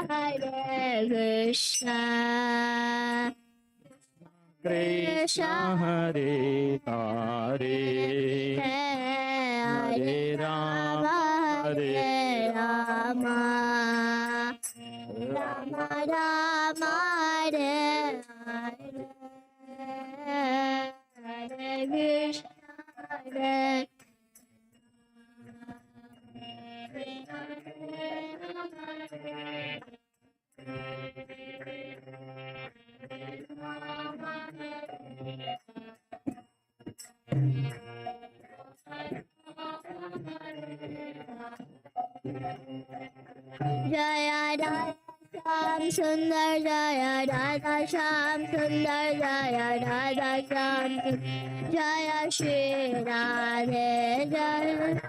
Hare Krishna, Krishna Hare Hare, Hare Rama, Hare Rama, Rama Rama, Hare Hare, Hare Krishna, Hare Jaya Radha Shyam Sundar, Jaya Radha Shyam Sundar, Jaya Radha Shyam Sundar, Jaya Shri Radhe Jaya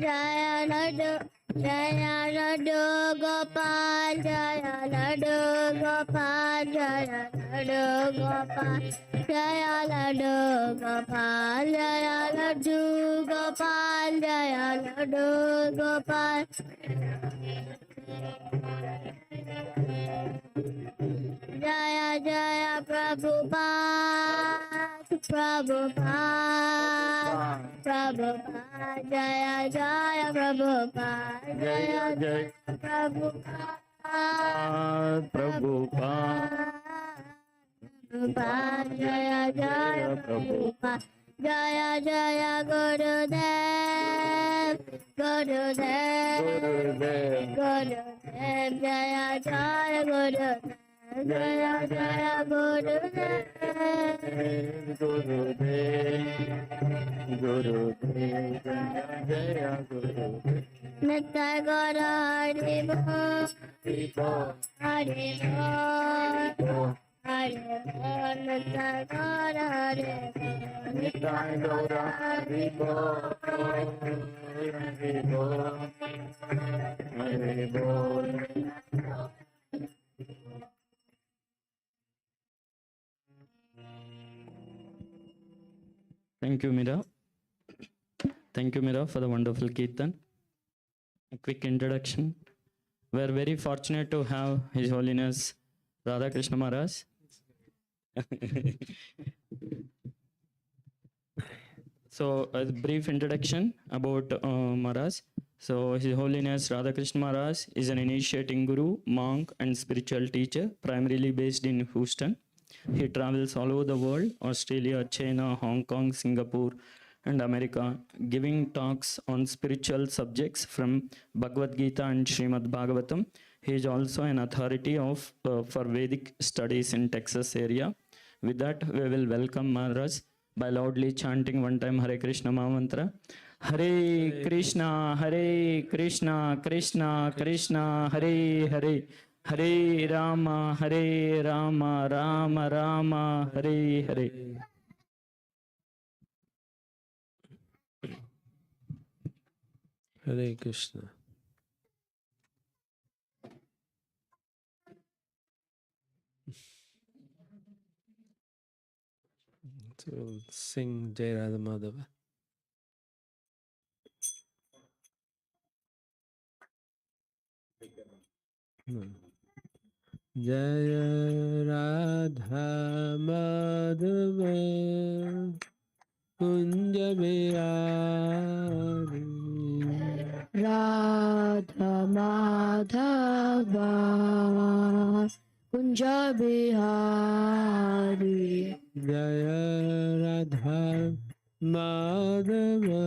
Jaya Radha Jaya Radha Gopal, Jaya Radha Gopal, Jaya Radha Gopal, Jaya Radha Gopal, Jaya Radha Gopal, Jaya Radha Gopal. Jaya Jaya Prabhupada, Prabhupada, Prabhupada, Jaya Jaya Prabhupada, Jaya Jaya Prabhupada, Prabhupada, Prabhupada, Jaya Jaya Prabhupada, Jaya Jaya Gurudev, Gurudev, Gurudev, Gurudev, Jaya Jaya Gurudev. Jaya Jaya Gurudev, Gurudev, Gurudev, Jaya Gurudev. Nitya Gaura Hare Bol, Hare Bol, Hare Bol, Nitya Gaura Hare Bol, Nitya Gaura Hare Bol, Hare Bol, Hare Bol. Thank you, Mira. Thank you, Mira, for the wonderful Kirtan. A quick introduction. We are very fortunate to have His Holiness Radha Krishna Maharaj. So, a brief introduction about Maharaj. So, His Holiness Radha Krishna Maharaj is an initiating guru, monk, and spiritual teacher, primarily based in Houston. He travels all over the world, Australia, China, Hong Kong, Singapore, and America, giving talks on spiritual subjects from Bhagavad Gita and Srimad Bhagavatam. He is also an authority for Vedic studies in Texas area. With that, we will welcome Maharaj by loudly chanting one time Hare Krishna Mahamantra. Hare Krishna, Krishna Krishna, Hare Hare. Hare Rama, Rama Rama, Hare Hare. Hare Krishna. So we'll sing Jai Radha Madhava. Jaya Radha Madhava Kunja Bihari Radha Madhava Kunja Bihari Jaya Radha Madhava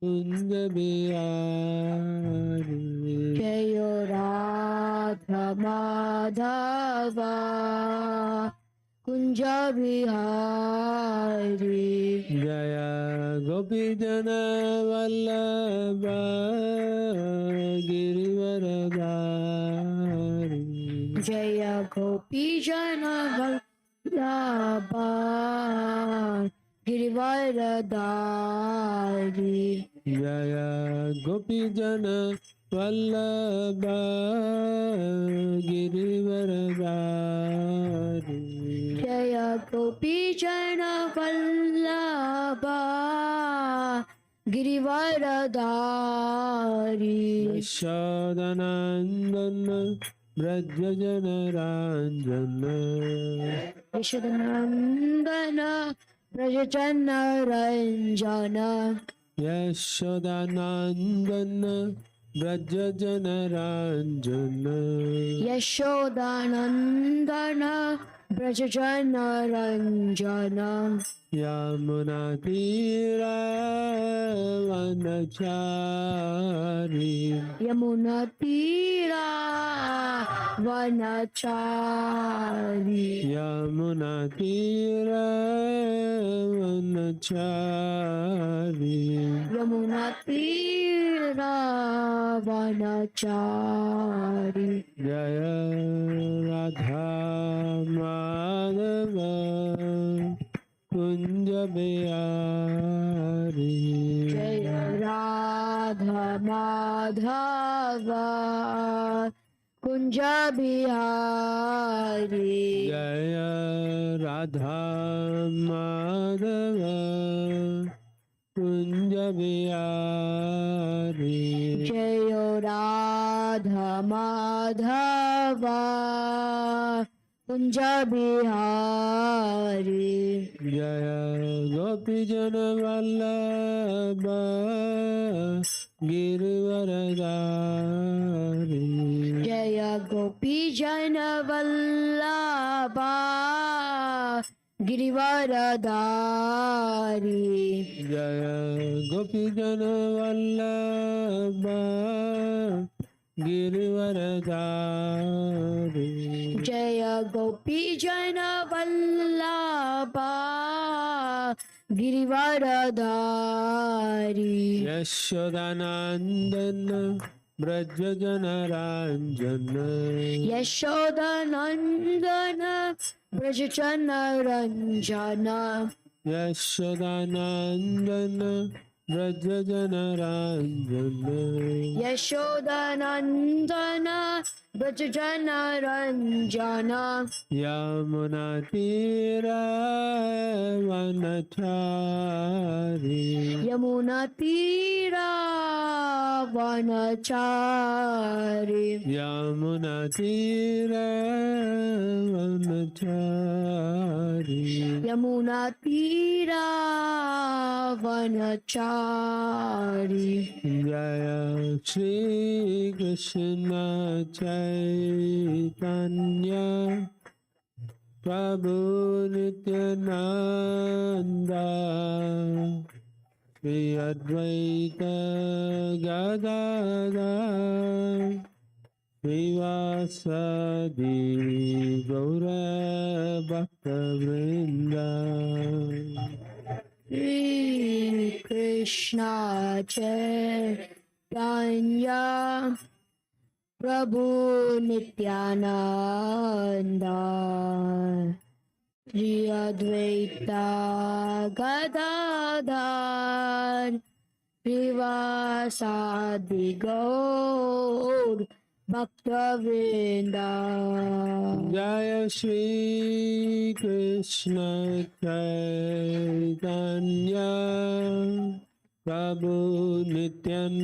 Kunja Bihari Jaya Radha Madhava Kunja Bihari Jaya Gopi Jana Vallabha Girivaradari Jaya Gopi Jana Vallabha Girivaradari Jaya Gopi Jana Vallabha Girivaradari Jaya Gopi Jana Vallabha Girivaradhari Yashodanandana Brajajana Ranjana Yashodanandana Brajajana Ranjana Yashodanandana Brajajana Ranjana Yashodanandana Brajajana Ranjana Yamunatira Vanachari Yamunatira Vanachari Yamunatira Vanachari Yamunatira Vanachari Jaya Radha Madhava Kunja Bihari Jaya Radha Madhava Kunja Bihari Jaya Radha Madhava Kunja Bihari Jaya Radha Madhava Kunja Bihari Jaya Gopi Jana Vallabha Girivaradhari Jaya Gopi Jana Vallabha Girivaradhari Jaya Gopi Jana Vallabha Girivaradhari Jaya Gopi Jana Vallabha Girivaradhari Yashodanandana Brajajana Ranjana Yashodanandana Brajajana Ranjana Yashodanandana Brajajana Ranjana Yashodanandana Brajajana Ranjana Yamunatira Vanachari Yamunatira Vanachari Yamunatira Vanachari Yamunatira Vanachari Jaya Shri Krishna Chaitanya Prabhu Nityananda Shri Advaita Gadadhar Srivasadi Gaura Bhakta Vrinda Shri Krishna Chaitanya Prabhu Nityananda Shri Advaita Gadadhar Srivasadi Gaur Bhakta Vrinda Jaya Shri Krishna Chaitanya Prabhu Nityananda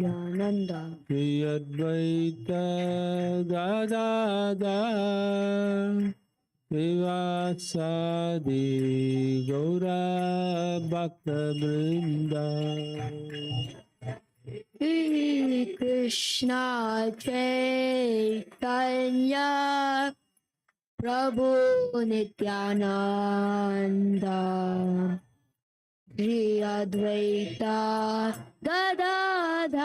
Nityananda Shri Advaita Gadadhar Srivasadi Gaura Bhakta Vrinda Shri Krishna Chaitanya Prabhu Nityananda Shri Advaita Gadadhar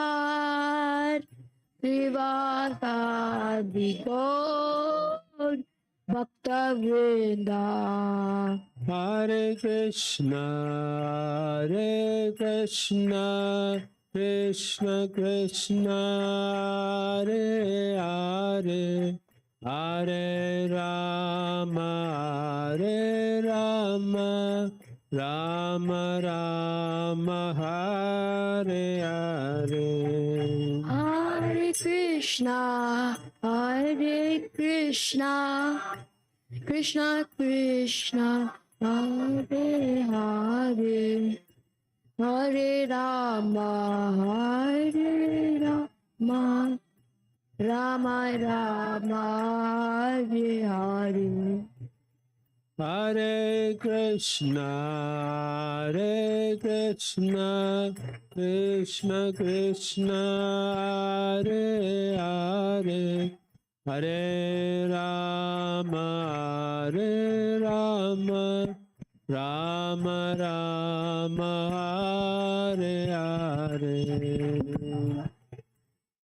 Srivasadi Gaur Bhakta Vrinda Hare Krishna Krishna Krishna Hare Hare Hare Rama Rama Rama Hare Hare Hare Krishna Krishna Krishna, Hare Hare, Hare Rama, Hare Rama, Rama Rama, Hare Hare. Hare Krishna, Krishna Krishna, Hare Hare, Hare Rama, Rama Rama, Hare Hare.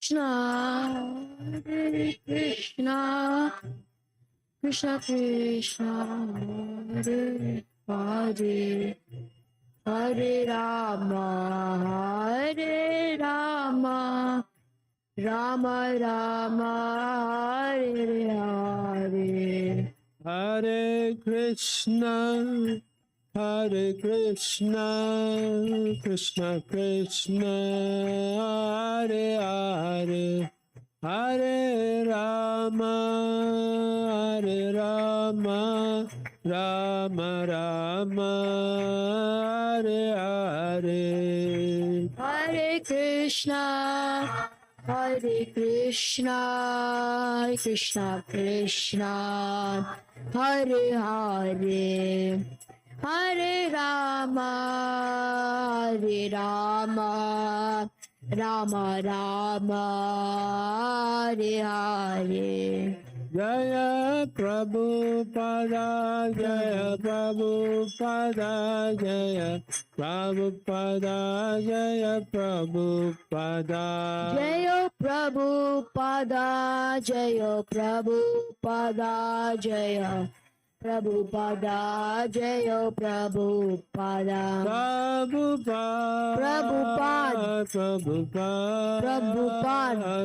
Krishna, Hare Krishna, Krishna Krishna, Hare Hare, Hare Rama, Hare Rama, Rama Rama, Hare Hare. Hare Krishna, Krishna Krishna, Hare Hare, Hare Rama, Rama Rama, Hare Hare. Hare Krishna, Hare Krishna, Krishna Krishna, Hare Hare, Hare Rama, Hare Rama, Rama Rama, Hare Hare. Jaya Prabhupada, Jaya Prabhupada, Jaya Prabhupada, Jaya Prabhupada. Jaya Prabhupada, Jaya Prabhupada, Jaya Prabhupada, Jaya Prabhupada. Prabhupada, Prabhupada,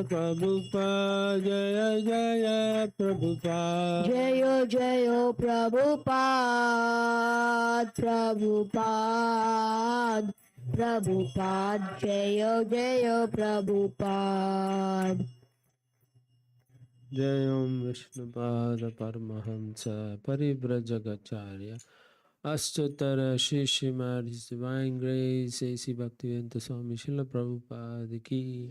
Prabhupada, Jaya Jaya Prabhupada. Jaya Jaya Prabhupada, Prabhupada, Prabhupada, Jaya Jaya Prabhupada. Jayam Vishnupada Paramahamsa Parivrajagacharya Ashtotara Shishimad His Divine Grace A.C. Bhaktivedanta Swami Srila Prabhupada Ki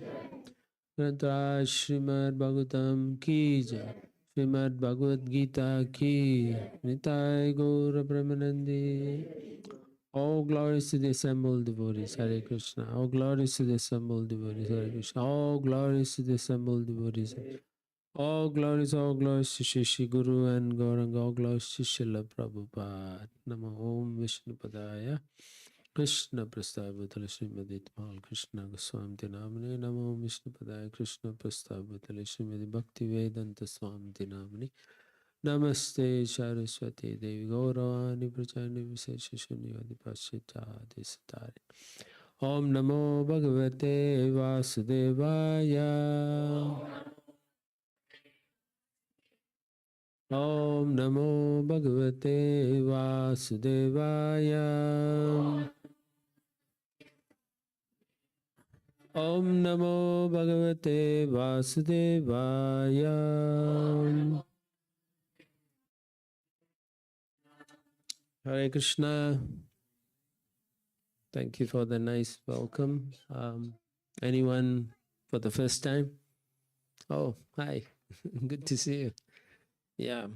Grantaraj Srimad Bhagavatam Ki Jai Srimad Bhagavad Gita Ki Nitai Gaura Brahmanandi. All glories to the assembled devotees, Hare Krishna. All glories to the assembled devotees, Hare Krishna. All glories to the assembled devotees, Hare Krishna. All glories to Shri Guru and Gauranga. All glories to Srila Prabhupada. Namo Om Vishnu Padaya. Krishna Prastabhutala Srimadi Tamal Krishna Goswami Namani. Namo Om Vishnu Padaya. Krishna Prastabhutala Srimadi Bhakti Vedanta Swami Namani. Namaste Saraswati Devi Gauravani Prachani Visesha Shunyadi Paschitadi Satari. Om Namo Bhagavate Vasudevaya. Om Namo Bhagavate Vasudevaya. Om Namo Bhagavate Vasudevaya. Hare Krishna. Thank you for the nice welcome. Anyone for the first time? Oh, hi. Good to see you. Yeah.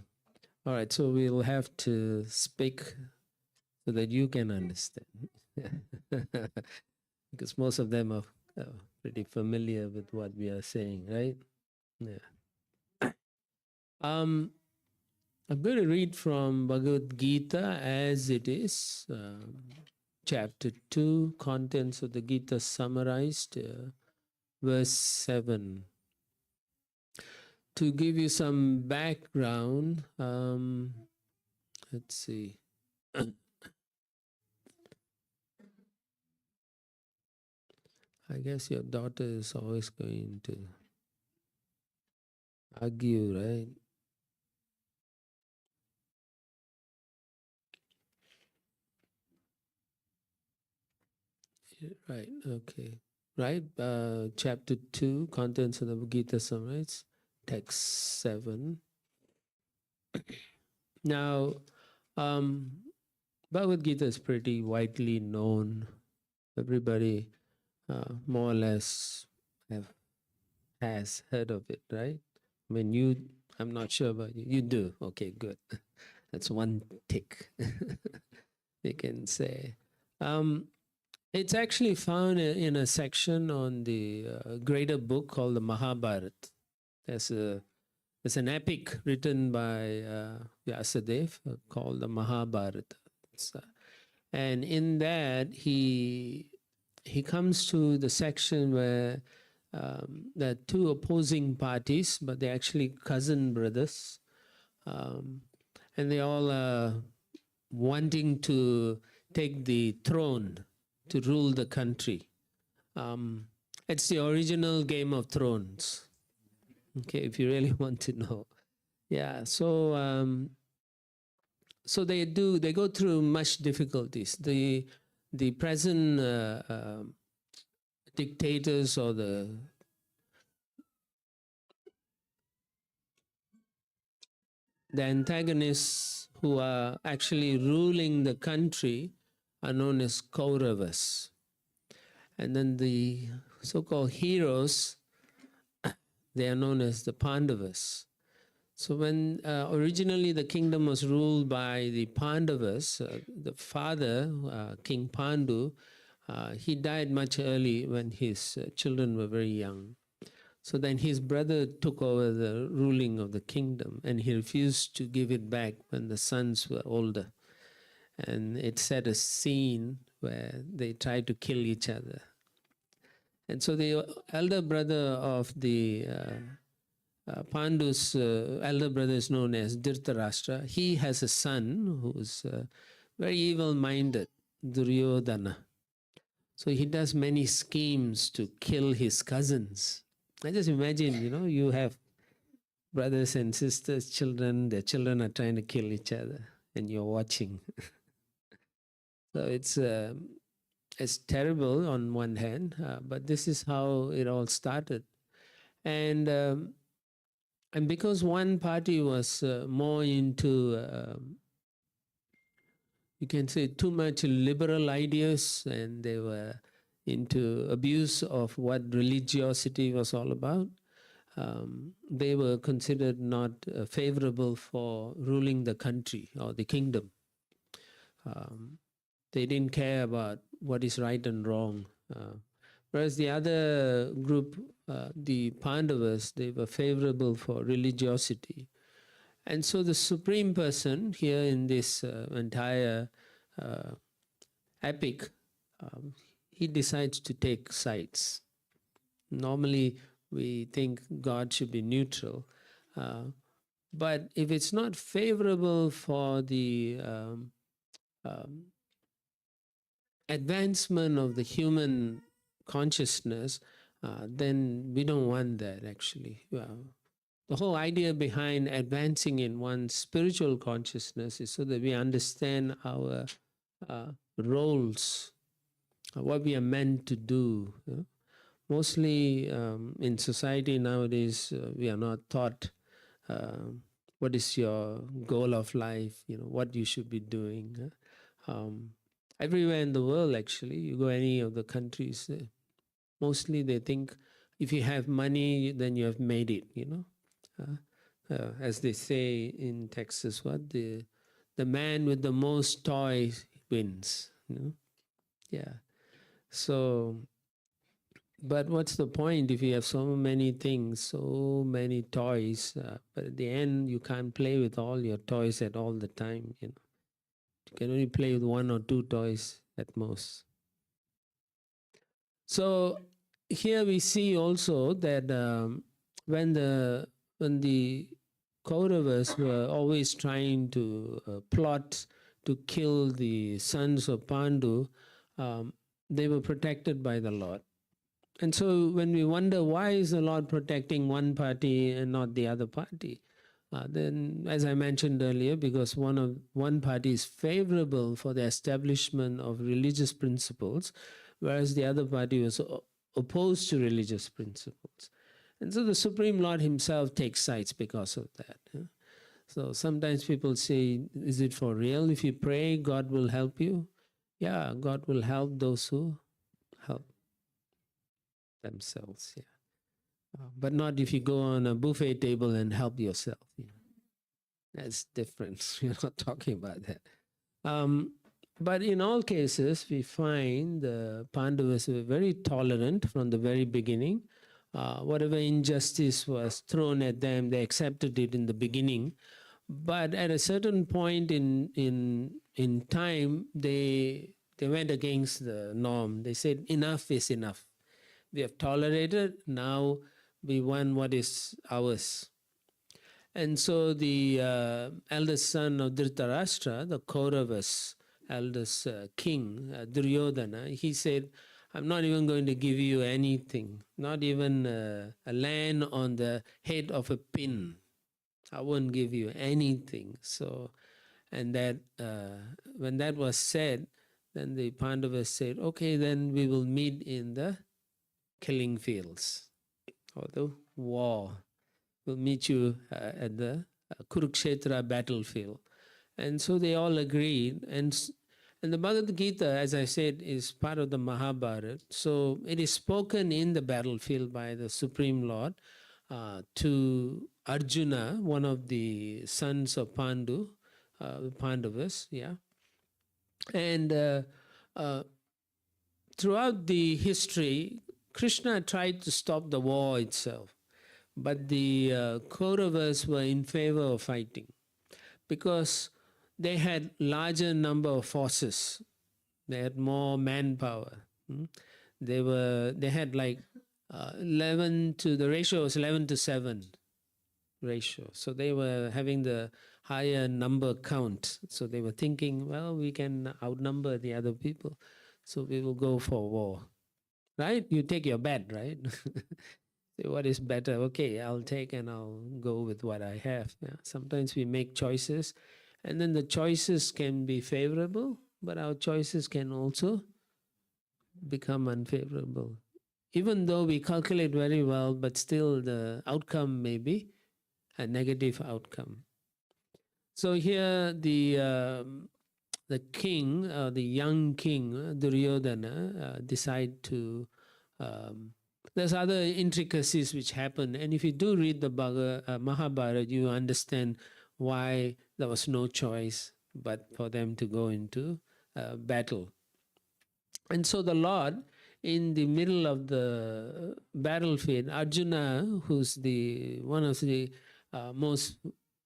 All right. So we'll have to speak so that you can understand. Because most of them are pretty familiar with what we are saying, right? Yeah. I'm going to read from Bhagavad Gita as it is, chapter 2, contents of the Gita summarized, verse 7. To give you some background, let's see. I guess your daughter is always going to argue, right? Right, okay. Right, chapter 2, contents of the Gita summarized, text 7. Now, Bhagavad Gita is pretty widely known. Everybody more or less has heard of it, right? I mean, I'm not sure about you. You do. Okay, good. That's one tick, we can say. It's actually found in a section on the greater book called the Mahabharata. There's an epic written by Vyasadeva called the Mahabharata. And in that, he comes to the section where there are two opposing parties, but they're actually cousin brothers. And they all are wanting to take the throne to rule the country. It's the original Game of Thrones. Okay, if you really want to know. Yeah, so so they go through much difficulties. The present dictators or the antagonists who are actually ruling the country are known as Kauravas. And then the so-called heroes, they are known as the Pandavas. So when originally the kingdom was ruled by the Pandavas, the father, King Pandu, he died much early when his children were very young. So then his brother took over the ruling of the kingdom, and he refused to give it back when the sons were older. And it set a scene where they tried to kill each other. And so the elder brother of the Pandu's elder brother is known as Dhritarashtra. He has a son who's very evil-minded, Duryodhana. So he does many schemes to kill his cousins. I just imagine, you have brothers and sisters, children, their children are trying to kill each other and you're watching. So it's terrible on one hand, but this is how it all started. And because one party was more into, you can say, too much liberal ideas, and they were into abuse of what religiosity was all about, they were considered not favorable for ruling the country or the kingdom. They didn't care about what is right and wrong. Whereas the other group, the Pandavas, they were favorable for religiosity. And so the supreme person here in this entire epic, he decides to take sides. Normally, we think God should be neutral. But if it's not favorable for the advancement of the human consciousness, then we don't want that, actually. The whole idea behind advancing in one's spiritual consciousness is so that we understand our roles, what we are meant to do. Mostly in society nowadays, we are not taught what is your goal of life, what you should be doing. Everywhere in the world, actually, you go any of the countries, mostly they think if you have money, then you have made it, as they say in Texas, the man with the most toys wins, Yeah. So, but what's the point if you have so many things, so many toys, but at the end you can't play with all your toys at all the time, You can only play with one or two toys at most. So here we see also that when the Kauravas were always trying to plot to kill the sons of Pandu, they were protected by the Lord. And so when we wonder why is the Lord protecting one party and not the other party, then as I mentioned earlier, because one party is favorable for the establishment of religious principles, whereas the other party was opposed to religious principles. And so the Supreme Lord himself takes sides because of that. So sometimes people say, is it for real? If you pray, God will help you. Yeah, God will help those who help themselves. Yeah. But not if you go on a buffet table and help yourself. That's different. We're not talking about that. But in all cases, we find the Pandavas were very tolerant from the very beginning. Whatever injustice was thrown at them, they accepted it in the beginning. But at a certain point in time, they went against the norm. They said, enough is enough. We have tolerated, now we want what is ours. And so the eldest son of Dhritarashtra, the Kauravas, eldest king, Duryodhana, he said, I'm not even going to give you anything, not even a land on the head of a pin. I won't give you anything. So, and that when that was said, then the Pandavas said, okay, then we will meet in the killing fields or the war. We'll meet you at the Kurukshetra battlefield. And so they all agreed. And the Bhagavad Gita, as I said, is part of the Mahabharata. So it is spoken in the battlefield by the Supreme Lord to Arjuna, one of the sons of Pandavas, yeah. And throughout the history, Krishna tried to stop the war itself. But the Kauravas were in favor of fighting because they had larger number of forces. They had more manpower. They had like 11 to, the ratio was 11 to 7 ratio. So they were having the higher number count. So they were thinking, well, we can outnumber the other people. So we will go for war. Right? You take your bet, right? What is better? Okay, I'll take and I'll go with what I have. Yeah. Sometimes we make choices and then the choices can be favorable, but our choices can also become unfavorable. Even though we calculate very well, but still the outcome may be a negative outcome. So here the king, the young king, Duryodhana, decide to there's other intricacies which happen. And if you do read the Mahabharata, you understand why there was no choice but for them to go into battle. And so the Lord, in the middle of the battlefield, Arjuna, who's the one of the most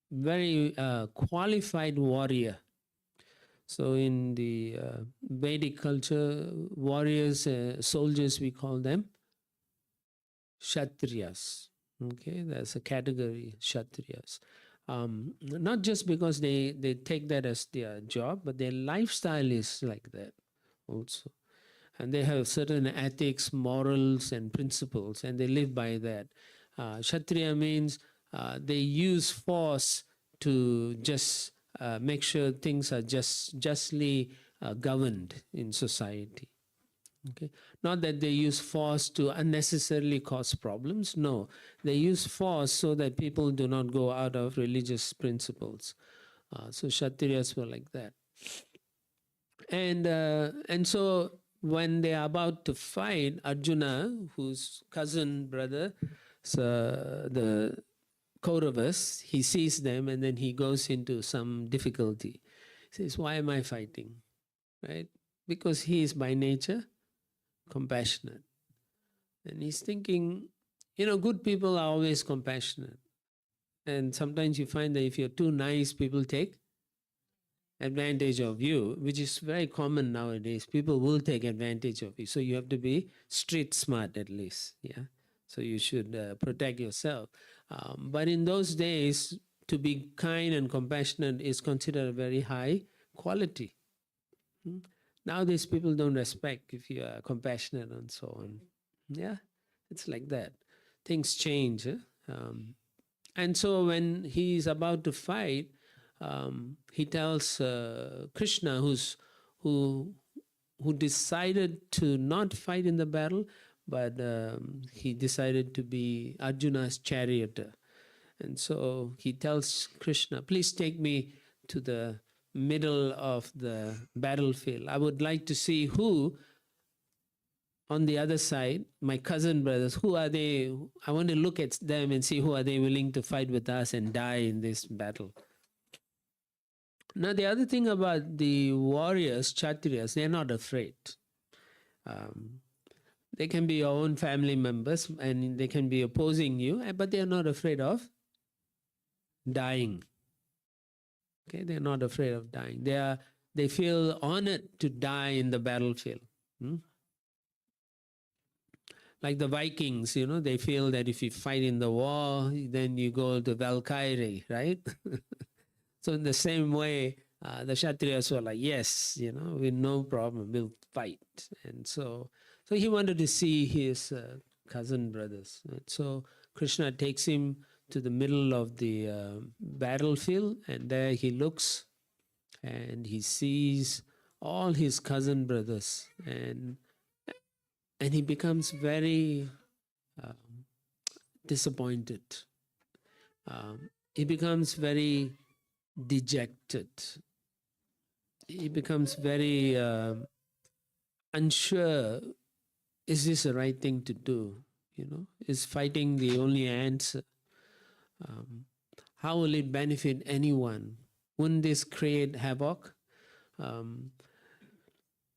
very qualified warrior. So in the Vedic culture, warriors, soldiers, we call them Kshatriyas. Okay, that's a category, Kshatriyas. Not just because they take that as their job, but their lifestyle is like that also. And they have certain ethics, morals, and principles, and they live by that. Kshatriya means they use force to just make sure things are justly governed in society. Okay, not that they use force to unnecessarily cause problems. No, they use force so that people do not go out of religious principles. So Kshatriyas were like that, and so when they are about to fight, Arjuna, whose cousin brother, the Kauravas, he sees them and then he goes into some difficulty. He says, "Why am I fighting?" Right? Because he is by nature compassionate. And he's thinking, good people are always compassionate. And sometimes you find that if you're too nice, people take advantage of you, which is very common nowadays. People will take advantage of you. So you have to be street smart at least. Yeah. So you should protect yourself. But in those days, to be kind and compassionate is considered a very high quality. Nowadays, people don't respect if you are compassionate and so on. Yeah, it's like that. Things change. And so when he's about to fight, he tells Krishna, who decided to not fight in the battle, but he decided to be Arjuna's charioteer. And so he tells Krishna, please take me to the middle of the battlefield. I would like to see who on the other side, my cousin brothers, who are they? I want to look at them and see who are they willing to fight with us and die in this battle. Now, the other thing about the warriors, Kshatriyas, they're not afraid. They can be your own family members and they can be opposing you, but they're not afraid of dying. Okay, they're not afraid of dying. They feel honored to die in the battlefield. Like the Vikings, they feel that if you fight in the war, then you go to Valkyrie, right? So in the same way, the Kshatriyas were like, yes, with no problem, we'll fight. And so he wanted to see his cousin brothers. Right? So Krishna takes him to the middle of the battlefield, and there he looks and he sees all his cousin brothers, and he becomes very disappointed. He becomes very dejected. He becomes very unsure, is this the right thing to do? Is fighting the only answer? How will it benefit anyone? Wouldn't this create havoc?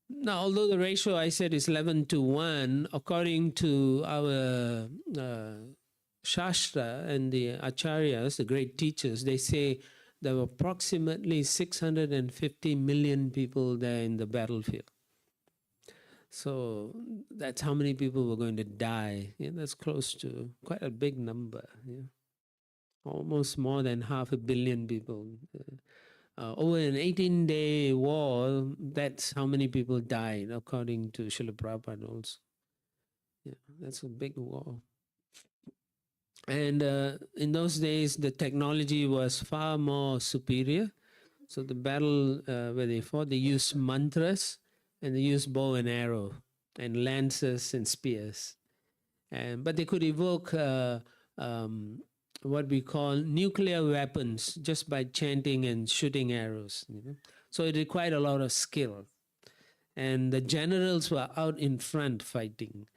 Now, although the ratio I said is 11:1, according to our Shastra and the Acharyas, the great teachers, they say there were approximately 650 million people there in the battlefield. So that's how many people were going to die. That's close to quite a big number. Almost more than 500 million people. Over an 18-day war, that's how many people died, according to Srila Prabhupada also. That's a big war. And in those days, the technology was far more superior. So the battle where they fought, they used mantras, and they used bow and arrow, and lances and spears. But they could evoke what we call nuclear weapons just by chanting and shooting arrows. So it required a lot of skill. And the generals were out in front fighting.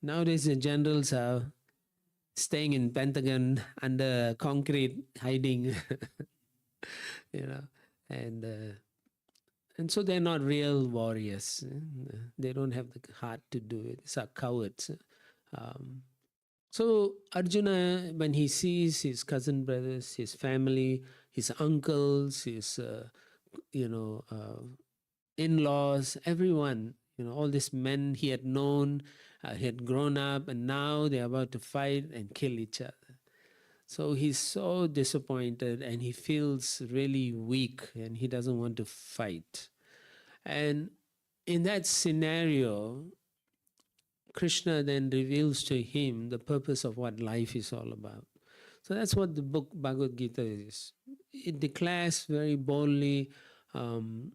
Nowadays, the generals are staying in Pentagon under concrete, hiding, and so they're not real warriors. They don't have the heart to do it. These are cowards. So Arjuna, when he sees his cousin brothers, his family, his uncles, his in-laws, everyone, all these men he had known, he had grown up, and now they're about to fight and kill each other. So he's so disappointed and he feels really weak and he doesn't want to fight. And in that scenario, Krishna then reveals to him the purpose of what life is all about. So that's what the book Bhagavad Gita is. It declares very boldly 5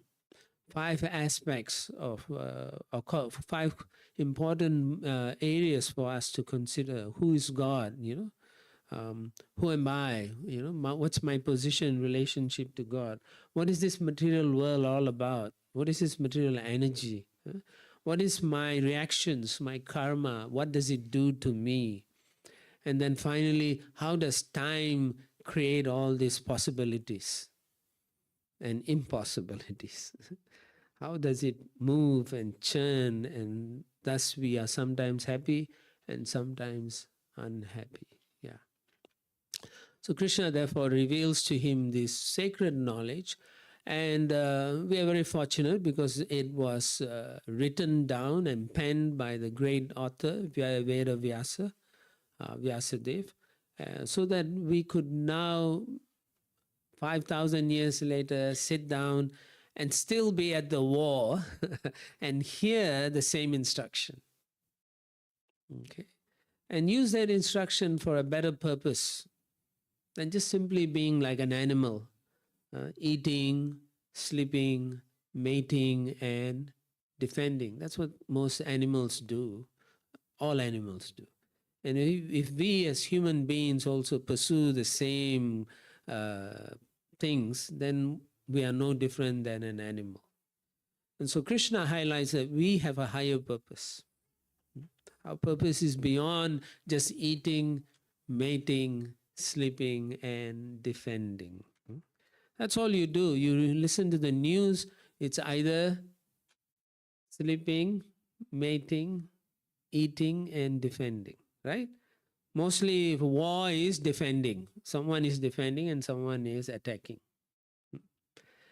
aspects of, or 5 important areas for us to consider. Who is God? Who am I? What's my position in relationship to God? What is this material world all about? What is this material energy? What is my reactions, my karma? What does it do to me? And then finally, how does time create all these possibilities and impossibilities? How does it move and churn, and thus we are sometimes happy and sometimes unhappy. So Krishna therefore reveals to him this sacred knowledge, and we are very fortunate because it was written down and penned by the great author Veda Vyasa, Vyasadev, so that we could now, 5,000 years later, sit down and still be at the war and hear the same instruction. Okay, and use that instruction for a better purpose than just simply being like an animal, eating, sleeping, mating, and defending. That's what most animals do. All animals do. And if we as human beings also pursue the same things, then we are no different than an animal. And so Krishna highlights that we have a higher purpose. Our purpose is beyond just eating, mating, sleeping, and defending. That's all you do. You listen to the news, it's either sleeping, mating, eating, and defending, right? Mostly war is defending. Someone is defending and someone is attacking.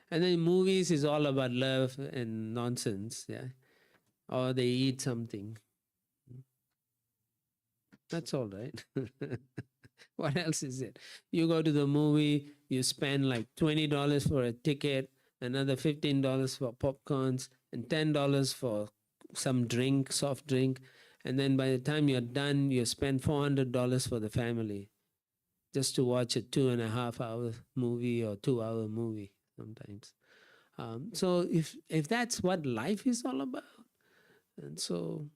And then movies is all about love and nonsense, yeah. Or they eat something. That's all right. What else is it? You go to the movie, you spend like $20 for a ticket, another $15 for popcorns, and $10 for some drink, soft drink. And then by the time you're done, you spend $400 for the family just to watch a 2.5 hour movie or 2 hour movie sometimes. So if that's what life is all about, and so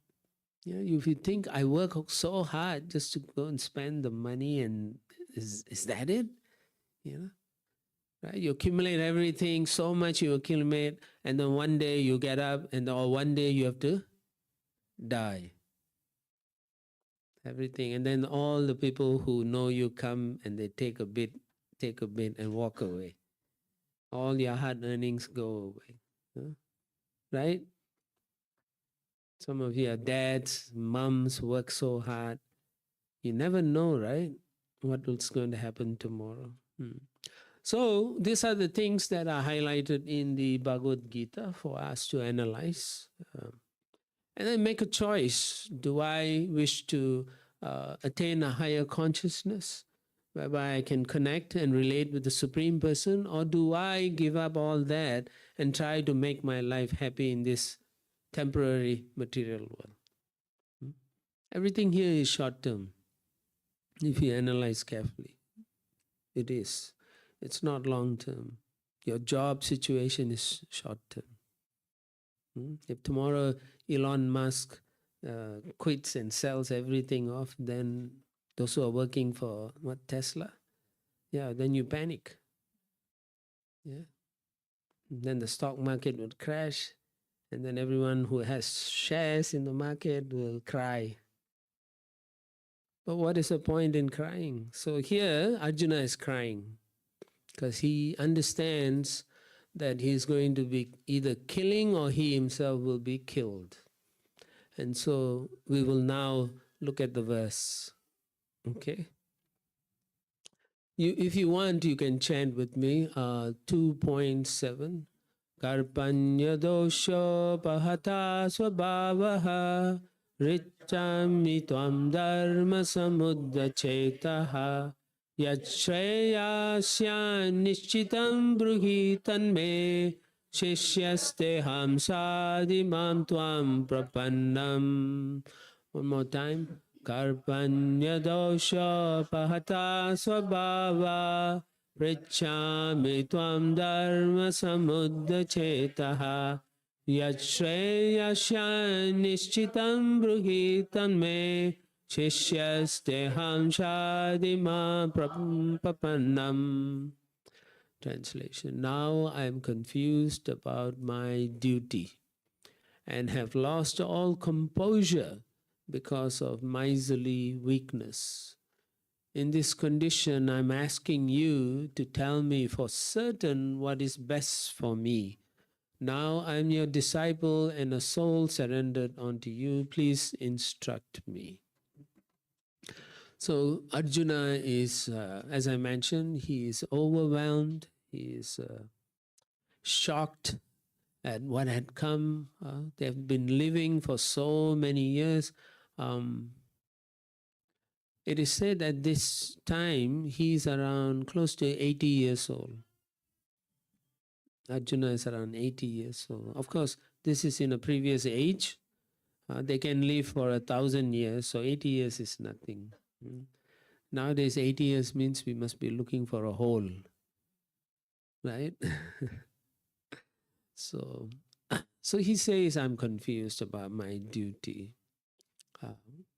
if you think I work so hard just to go and spend the money, and is that it? Right? You accumulate everything, so much you accumulate, and then one day you get up, or one day you have to die. Everything, and then all the people who know you come and they take a bit, and walk away. All your hard earnings go away, right? Some of your dads, moms work so hard. You never know, right? What's going to happen tomorrow. So these are the things that are highlighted in the Bhagavad Gita for us to analyze. And then make a choice. Do I wish to attain a higher consciousness whereby I can connect and relate with the Supreme Person, or do I give up all that and try to make my life happy in this temporary material world? Everything here is short term. If you analyze carefully, it is. It's not long term. Your job situation is short term. If tomorrow Elon Musk quits and sells everything off, then those who are working for Tesla, then you panic. Yeah. Then the stock market would crash, and then everyone who has shares in the market will cry. But what is the point in crying? So here Arjuna is crying because he understands that he's going to be either killing or he himself will be killed. And so we will now look at the verse. Okay? If you want, you can chant with me 2.7. Karpanya dosho pahata swabhavaha richami tvam dharma samudda chetaha yachreyasya nishchitam bruhi tanme shishyaste hamsadi mam tvam prapannam. One more time. Karpanya dosha pahata swabhava Prichami tvam dharma samudda chetaha yachreyasya nishchitam bruhi tanme shishyaste hamshadima prapannam. Translation. Now I am confused about my duty and have lost all composure because of miserly weakness. In this condition, I'm asking you to tell me for certain what is best for me. Now I'm your disciple and a soul surrendered unto you. Please instruct me. So Arjuna is, as I mentioned, he is overwhelmed. He is shocked at what had come. They've been living for so many years. It is said at this time he's around close to 80 years old. Arjuna is around 80 years old. Of course, this is in a previous age. They can live for 1,000 years, so 80 years is nothing. Nowadays, 80 years means we must be looking for a hole, right? So he says, I'm confused about my duty.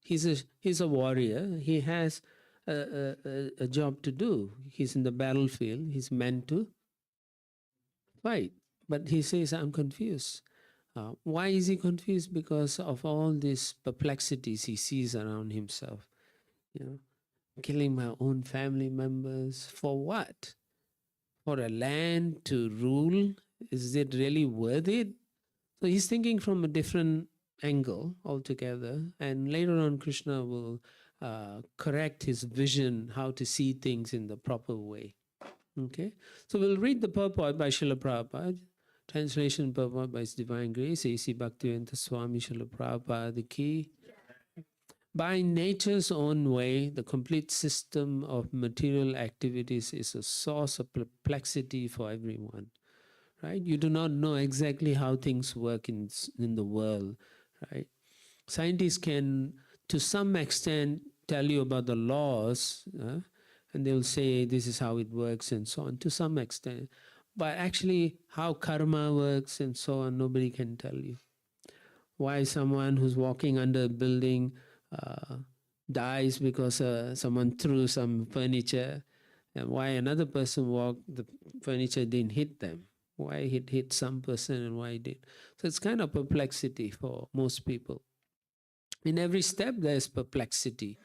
He's a warrior. He has a job to do. He's in the battlefield. He's meant to fight. But he says, I'm confused. Why is he confused? Because of all these perplexities he sees around himself. You know, killing my own family members. For what? For a land to rule? Is it really worth it? So he's thinking from a different angle altogether. And later on, Krishna will correct his vision, how to see things in the proper way. Okay? So we'll read the purport by Srila Prabhupada. Translation purport by His Divine Grace, A.C. Bhaktivedanta Swami Srila Prabhupada Ki. By nature's own way, the complete system of material activities is a source of perplexity for everyone. Right? You do not know exactly how things work in the world. Right? Scientists can, to some extent, tell you about the laws, and they'll say this is how it works and so on, to some extent. But actually, how karma works and so on, nobody can tell you. Why someone who's walking under a building dies because someone threw some furniture, and why another person walked, the furniture didn't hit them. Why it hit some person and why it did. So it's kind of perplexity for most people. In every step, there's perplexity.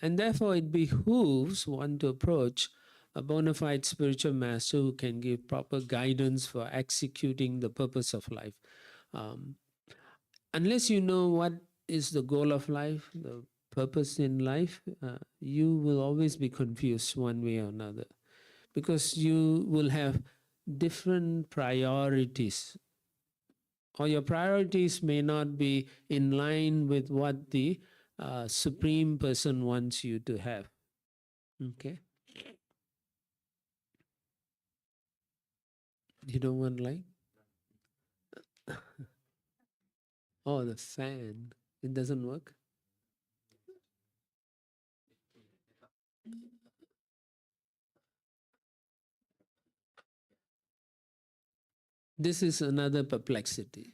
And therefore, it behooves one to approach a bona fide spiritual master who can give proper guidance for executing the purpose of life. Unless you know what is the goal of life, the purpose in life, you will always be confused one way or another, because you will have different priorities, or your priorities may not be in line with what the Supreme Person wants you to have. Okay? You don't want light? Oh, the fan. It doesn't work? This is another perplexity.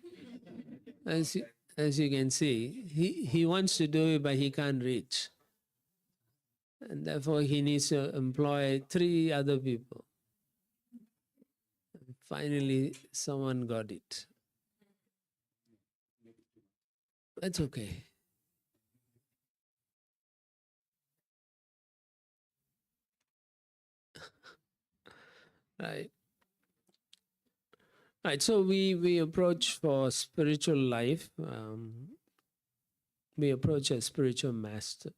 As you can see, he wants to do it, but he can't reach. And therefore, he needs to employ 3 other people. And finally, someone got it. That's okay. Right. Right. So we approach for spiritual life. We approach a spiritual master.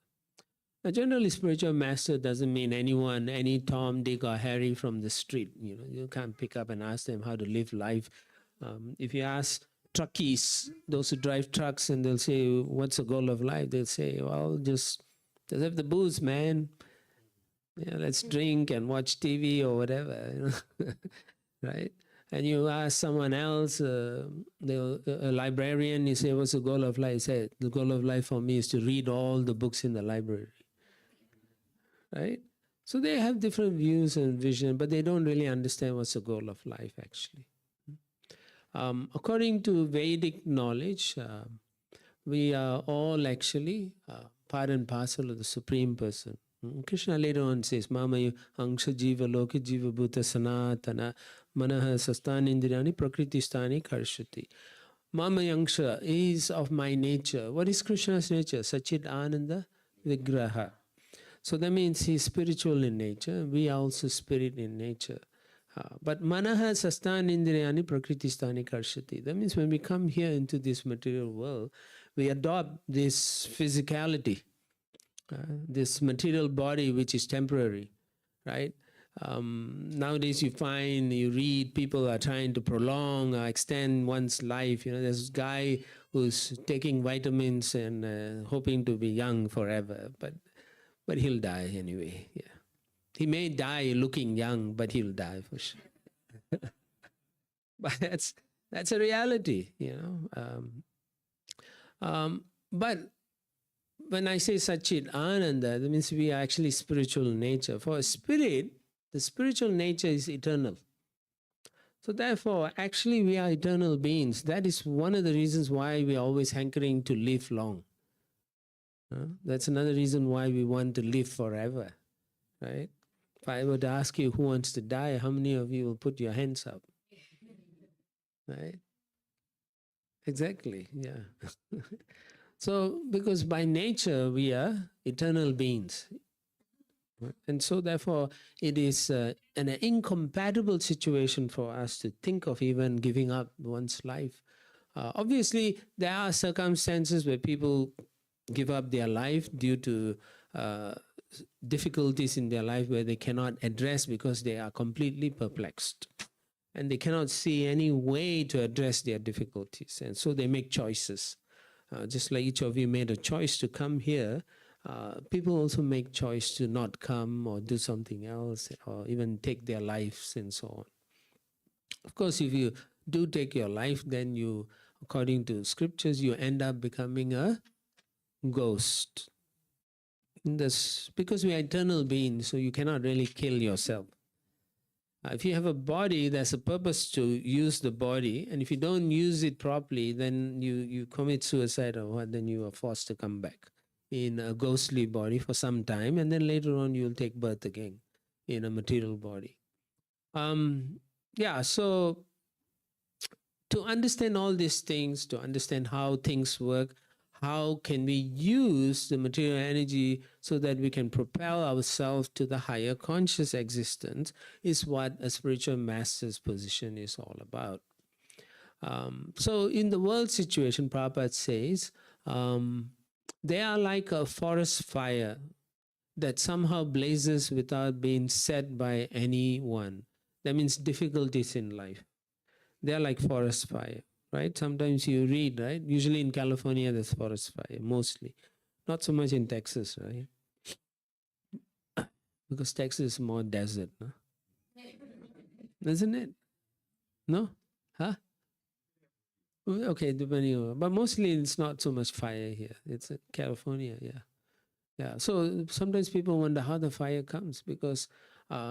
Now, generally, spiritual master doesn't mean anyone, any Tom, Dick, or Harry from the street. You know, you can't pick up and ask them how to live life. If you ask truckies, those who drive trucks, and they'll say, "What's the goal of life?" They'll say, "Well, just have the booze, man. Yeah, let's drink and watch TV or whatever." You know? Right? And you ask someone else, a librarian, you say, "What's the goal of life?" He said, "The goal of life for me is to read all the books in the library." Right? So they have different views and vision, but they don't really understand what's the goal of life, actually. According to Vedic knowledge, we are all actually part and parcel of the Supreme Person. Krishna later on says, "Mama angsha jiva loka jiva bhuta sanatana manaha sastanindriyani prakriti-stani karshati." Mama angsha is of my nature. What is Krishna's nature? Sachit Ananda Vigraha. So that means he's spiritual in nature. We are also spirit in nature. But manaha sastanindriyani prakriti-stani karshati. That means when we come here into this material world, we adopt this physicality. This material body which is temporary, right? Nowadays you read, people are trying to prolong or extend one's life. You know, there's a guy who's taking vitamins and hoping to be young forever, but he'll die anyway. Yeah, he may die looking young, but he'll die for sure. But that's a reality, you know. But when I say Sachit Ananda, that means we are actually spiritual nature. For a spirit, the spiritual nature is eternal. So therefore, actually we are eternal beings. That is one of the reasons why we are always hankering to live long. That's another reason why we want to live forever, right? If I were to ask you who wants to die, how many of you will put your hands up? Right? Exactly, yeah. So, because by nature we are eternal beings. And so, therefore, it is an incompatible situation for us to think of even giving up one's life. Obviously, there are circumstances where people give up their life due to difficulties in their life where they cannot address because they are completely perplexed and they cannot see any way to address their difficulties. And so they make choices. Just like each of you made a choice to come here, people also make choice to not come or do something else or even take their lives and so on. Of course, if you do take your life, then you, according to scriptures, you end up becoming a ghost. This, because we are eternal beings, so you cannot really kill yourself. If you have a body, there's a purpose to use the body, and if you don't use it properly, then you commit suicide or what, then you are forced to come back in a ghostly body for some time, and then later on you'll take birth again in a material body. Yeah, so to understand all these things, to understand how things work, how can we use the material energy so that we can propel ourselves to the higher conscious existence is what a spiritual master's position is all about. So in the world situation, Prabhupada says, they are like a forest fire that somehow blazes without being set by anyone. That means difficulties in life. They are like forest fire, right? Sometimes you read, right? Usually in California, there's forest fire, mostly. Not so much in Texas, right? Because Texas is more desert, no? Isn't it? No? Huh? Okay, depending on, but mostly it's not so much fire here. It's California, yeah. Yeah, so sometimes people wonder how the fire comes because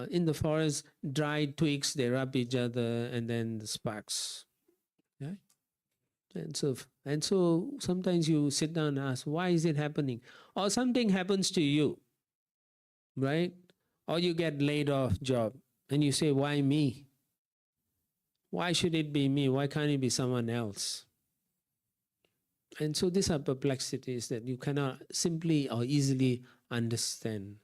in the forest, dry twigs, they rub each other and then the sparks, right? And so sometimes you sit down and ask, why is it happening? Or something happens to you, right? Or you get laid off job and you say, why me? Why should it be me? Why can't it be someone else? And so these are perplexities that you cannot simply or easily understand.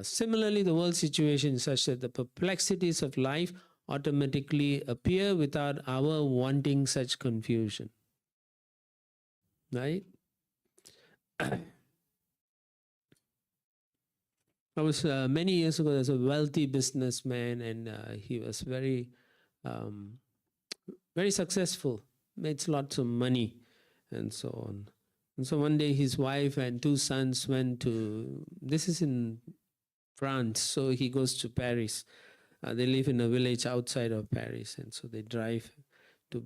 Similarly, the world situation is such that the perplexities of life automatically appear without our wanting such confusion. Right? I was many years ago. There's a wealthy businessman, and he was very, very successful. Made lots of money, and so on. And so one day, his wife and two sons went to. This is in France, so he goes to Paris. They live in a village outside of Paris, and so they drive to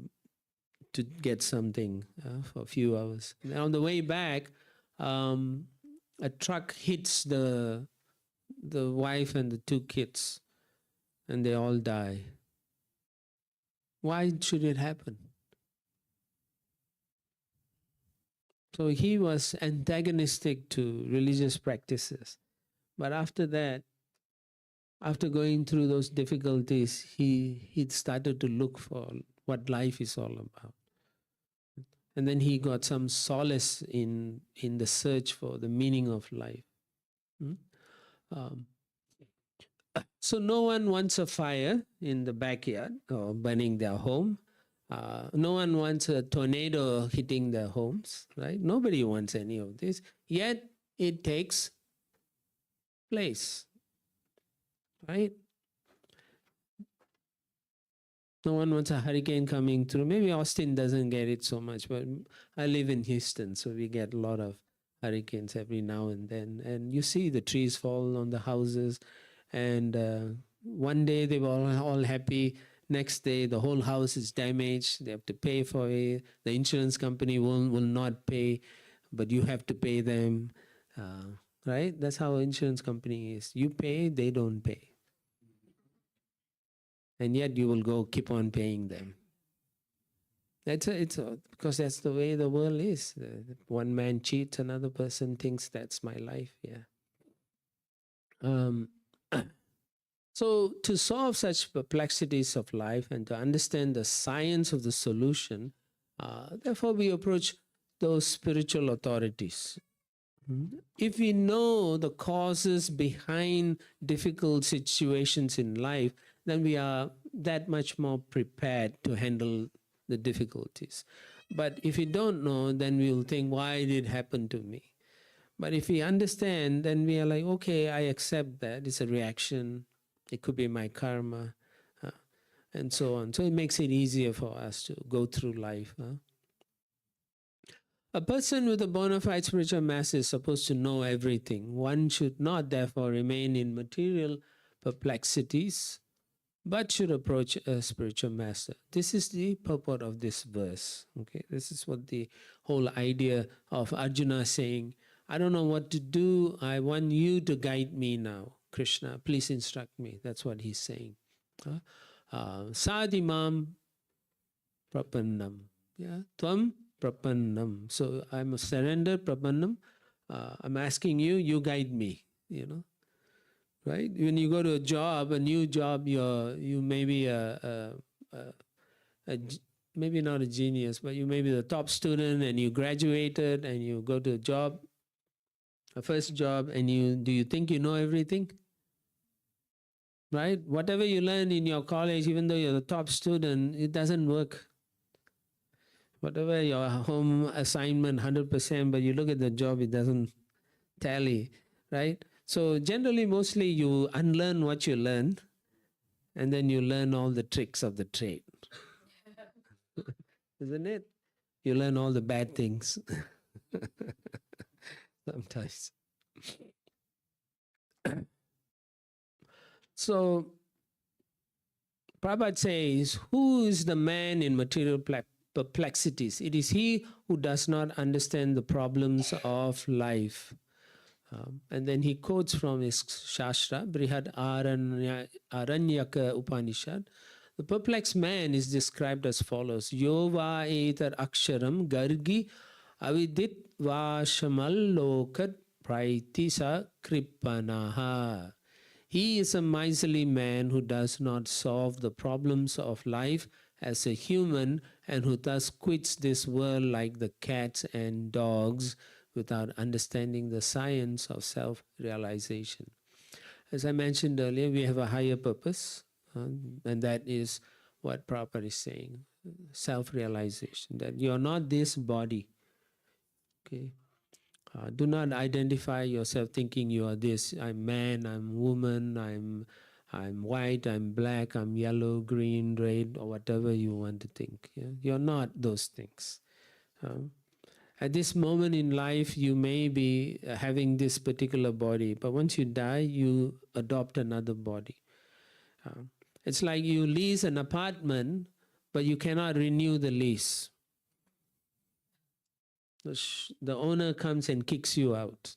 get something for a few hours. And on the way back, a truck hits the wife and the two kids, and they all die. Why should it happen? So he was antagonistic to religious practices. But after that, after going through those difficulties, he started to look for what life is all about. And then he got some solace in the search for the meaning of life. So no one wants a fire in the backyard or burning their home. No one wants a tornado hitting their homes, right? Nobody wants any of this. Yet it takes place, right? No one wants a hurricane coming through. Maybe Austin doesn't get it so much, but I live in Houston, so we get a lot of hurricanes every now and then. And you see the trees fall on the houses, and one day they were all happy. Next day, the whole house is damaged. They have to pay for it. The insurance company will not pay, but you have to pay them, right? That's how insurance company is. You pay, they don't pay. And yet you will go keep on paying them. Because that's the way the world is. One man cheats, another person thinks that's my life. Yeah. So to solve such perplexities of life and to understand the science of the solution, therefore we approach those spiritual authorities. If we know the causes behind difficult situations in life, then we are that much more prepared to handle the difficulties. But if we don't know, then we will think, why did it happen to me? But if we understand, then we are like, okay, I accept that. It's a reaction. It could be my karma, and so on. So it makes it easier for us to go through life. A person with a bona fide spiritual master is supposed to know everything. One should not, therefore, remain in material perplexities, but should approach a spiritual master. This is the purport of this verse. Okay, this is what the whole idea of Arjuna saying, I don't know what to do. I want you to guide me now. Krishna, please instruct me. That's what he's saying. Sadimam prapannam. Yeah, tvam prapannam. So I'm a surrendered prapannam. I'm asking you, you guide me. You know, right? When you go to a job, a new job, you may be maybe not a genius, but you may be the top student, and you graduated, and you go to a job, a first job, and do you think you know everything? Right? Whatever you learn in your college, even though you're the top student, it doesn't work. Whatever your home assignment, 100%, but you look at the job, it doesn't tally, right? So generally, mostly you unlearn what you learned, and then you learn all the tricks of the trade. Isn't it? You learn all the bad things. Sometimes. So, Prabhupada says, who is the man in material perplexities? It is he who does not understand the problems of life. And then he quotes from his Shastra, Brihad Aranyaka Upanishad. The perplexed man is described as follows: Yova etar aksharam gargi avidit vashamal praitisa kripanaha. He is a miserly man who does not solve the problems of life as a human, and who thus quits this world like the cats and dogs without understanding the science of self-realization. As I mentioned earlier, we have a higher purpose, and that is what Prabhupada is saying, self-realization, that you're not this body. Okay. Do not identify yourself thinking you are this. I'm man, I'm woman, I'm white, I'm black, I'm yellow, green, red, or whatever you want to think. Yeah? You're not those things. At this moment in life, you may be having this particular body, but once you die, you adopt another body. It's like you lease an apartment, but you cannot renew the lease. The owner comes and kicks you out.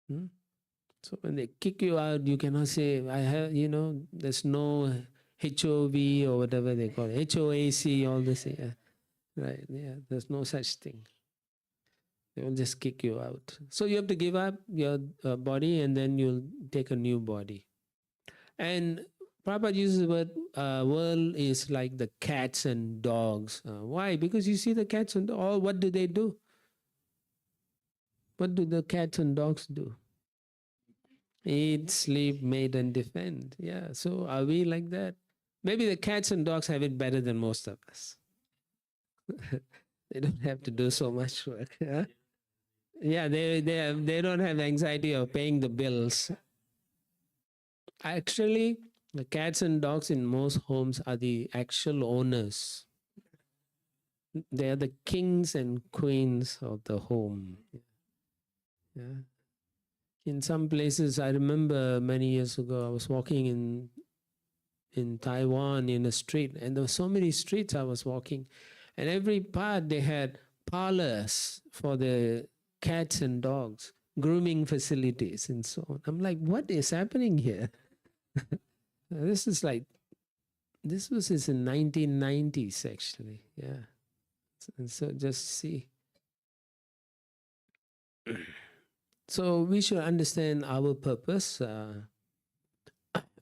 So when they kick you out, you cannot say, I have, there's no HOV or whatever they call it, HOAC, all this. Yeah. Right, yeah, there's no such thing. They will just kick you out. So you have to give up your body, and then you'll take a new body. And Prabhupada uses the word world is like the cats and dogs. Why? Because you see the cats and all, what do they do? What do the cats and dogs do? Eat, sleep, mate, and defend. Yeah, so are we like that? Maybe the cats and dogs have it better than most of us. They don't have to do so much work. Huh? Yeah, they don't have anxiety of paying the bills. Actually, the cats and dogs in most homes are the actual owners. They are the kings and queens of the home. Yeah. In some places, I remember many years ago, I was walking in Taiwan in a street, and there were so many streets I was walking, and every part they had parlors for the cats and dogs, grooming facilities, and so on. I'm like, what is happening here? This is like This was in 1990s actually. Yeah. And so just see. So we should understand our purpose.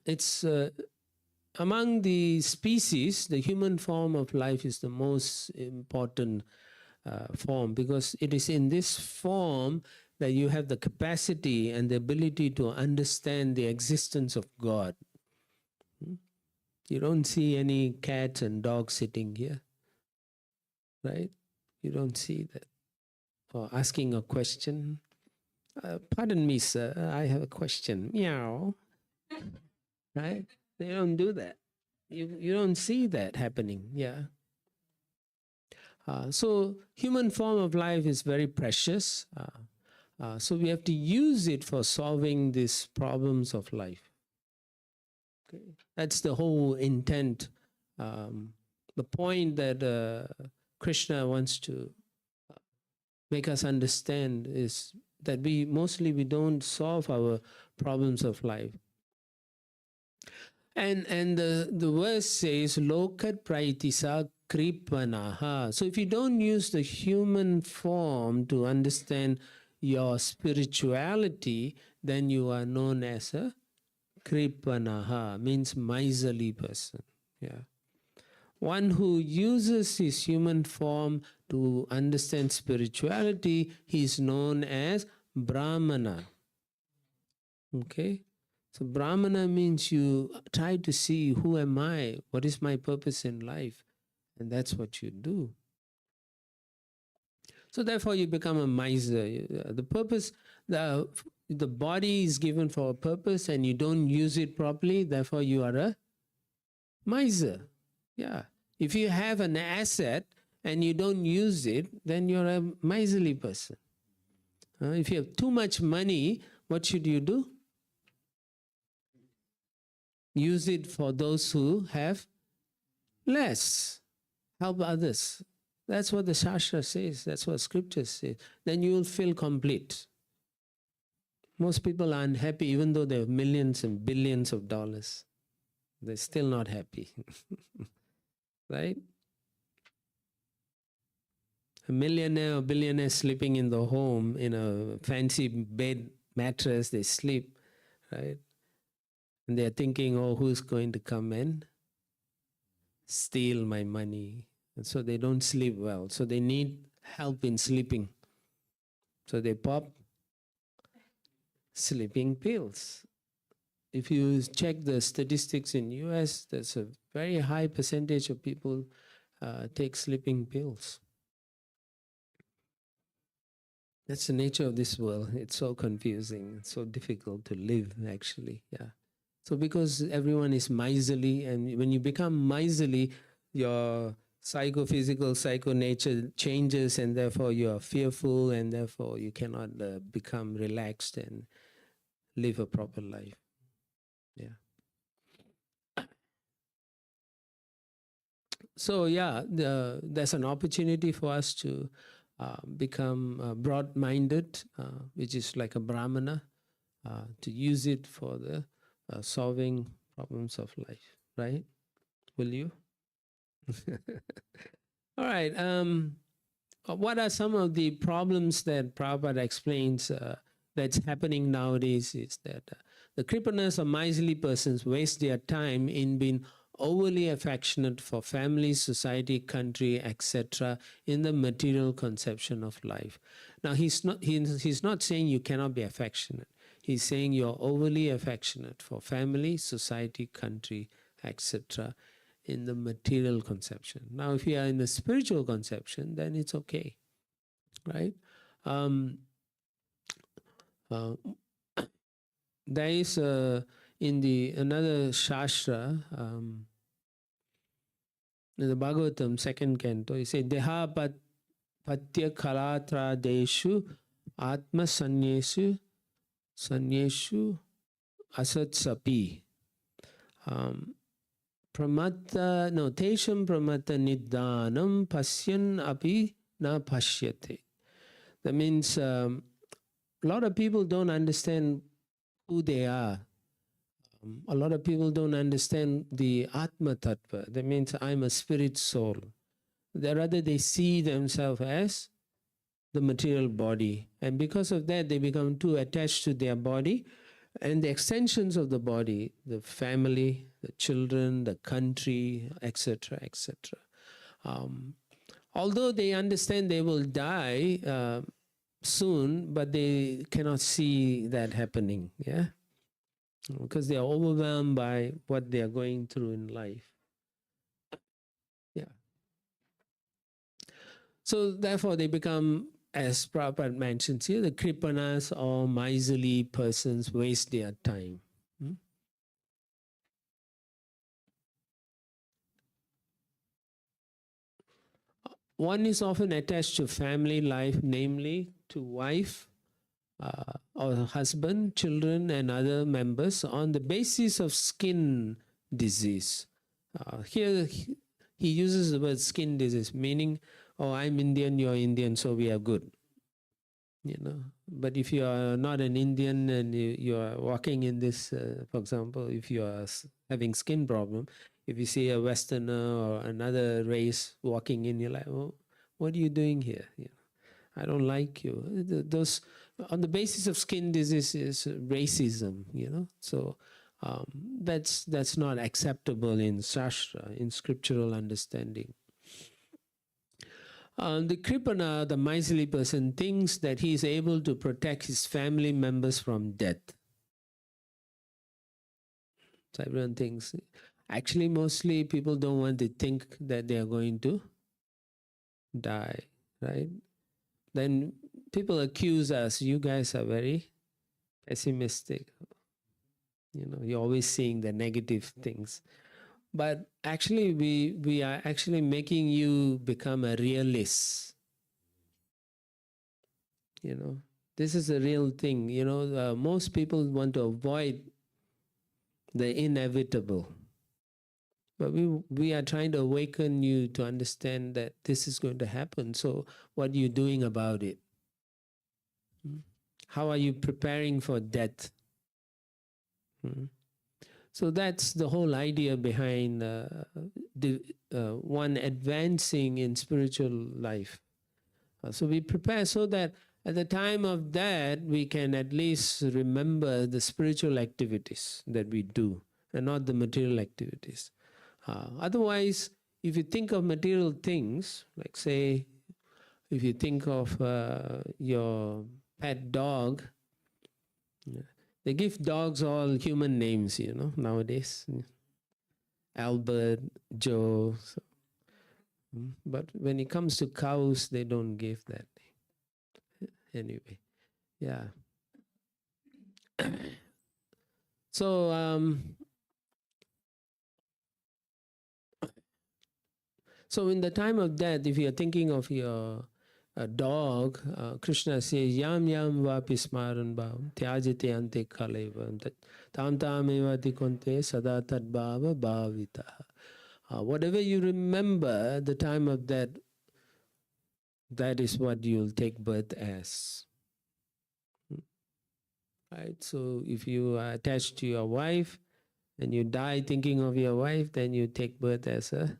It's among the species, the human form of life is the most important form, because it is in this form that you have the capacity and the ability to understand the existence of God. You don't see any cats and dogs sitting here, right? You don't see that. Or asking a question. Pardon me, sir, I have a question. Meow. Right? They don't do that. You don't see that happening. Yeah. So human form of life is very precious. So we have to use it for solving these problems of life. Okay. That's the whole intent. The point that Krishna wants to make us understand is that we don't solve our problems of life. And the verse says, Lokat praitisa kripanaha. So if you don't use the human form to understand your spirituality, then you are known as a kripanaha, means miserly person. Yeah. One who uses his human form to understand spirituality, he is known as Brahmana. Okay? So Brahmana means you try to see, who am I? What is my purpose in life? And that's what you do. So therefore you become a miser. The purpose, the body is given for a purpose and you don't use it properly, therefore you are a miser. Yeah. If you have an asset and you don't use it, then you're a miserly person. If you have too much money, what should you do? Use it for those who have less. Help others. That's what the Shastra says. That's what scriptures say. Then you will feel complete. Most people are unhappy even though they have millions and billions of dollars. They're still not happy. Right? A millionaire or billionaire sleeping in the home in a fancy bed mattress, they sleep, right? And they're thinking, oh, who's going to come and steal my money? And so they don't sleep well. So they need help in sleeping. So they pop sleeping pills. If you check the statistics in US, there's a very high percentage of people take sleeping pills. That's the nature of this world. It's so confusing. It's so difficult to live, actually. Yeah. So because everyone is miserly, and when you become miserly, your psychophysical, psycho nature changes, and therefore you are fearful, and therefore you cannot become relaxed and live a proper life. Yeah. So yeah, there's an opportunity for us to become broad-minded, which is like a Brahmana, to use it for the solving problems of life, right? Will you? All right. What are some of the problems that Prabhupada explains that's happening nowadays is that the kripanas or miserly persons waste their time in being overly affectionate for family, society, country, etc. in the material conception of life. Now, he's not saying you cannot be affectionate. He's saying you're overly affectionate for family, society, country, etc. in the material conception. Now, if you are in the spiritual conception, then it's okay, right? There is in another Shastra, in the Bhagavatam, second canto, he said, Deha patya kalatra deshu atma sanyeshu asatsapi. Tesham pramatta niddanam pasyan api na pashyate. That means a lot of people don't understand who they are. A lot of people don't understand the Atma Tattva. That means I'm a spirit soul. Rather, they see themselves as the material body. And because of that, they become too attached to their body and the extensions of the body, the family, the children, the country, etc., etc. Although they understand they will die soon, but they cannot see that happening, yeah? Because they are overwhelmed by what they are going through in life. Yeah. So therefore they become, as Prabhupada mentions here, the kripanas or miserly persons waste their time. One is often attached to family life, namely to wife or husband, children, and other members on the basis of skin disease. Here he uses the word skin disease, meaning, oh, I'm Indian, you're Indian, so we are good. You know, but if you are not an Indian and you are walking in this, for example, if you are having skin problem, if you see a Westerner or another race walking in, you're like, oh, what are you doing here? You know, I don't like you. Those on the basis of skin disease is racism. You know, so that's not acceptable in Shastra, in scriptural understanding. The Kripana, the miserly person, thinks that he is able to protect his family members from death. So everyone thinks, actually mostly people don't want to think that they are going to die, right? Then people accuse us, you guys are very pessimistic. You know, you're always seeing the negative things. But actually we are actually making you become a realist. You know, this is a real thing. You know, most people want to avoid the inevitable. But we are trying to awaken you to understand that this is going to happen. So what are you doing about it? How are you preparing for death? So that's the whole idea behind one advancing in spiritual life. So we prepare so that at the time of that, we can at least remember the spiritual activities that we do and not the material activities. Otherwise, if you think of material things, like say, if you think of your pet dog, they give dogs all human names, you know, nowadays. Albert, Joe. So. But when it comes to cows, they don't give that name. Anyway, yeah. So, so in the time of death, if you're thinking of your dog, Krishna says, Yam yam vapi smaran bhavam, tyajite ante kalevam, tam tam evati konte sada tad bhava bhavitaha. Whatever you remember the time of death, that is what you'll take birth as. Right? So if you are attached to your wife and you die thinking of your wife, then you take birth as a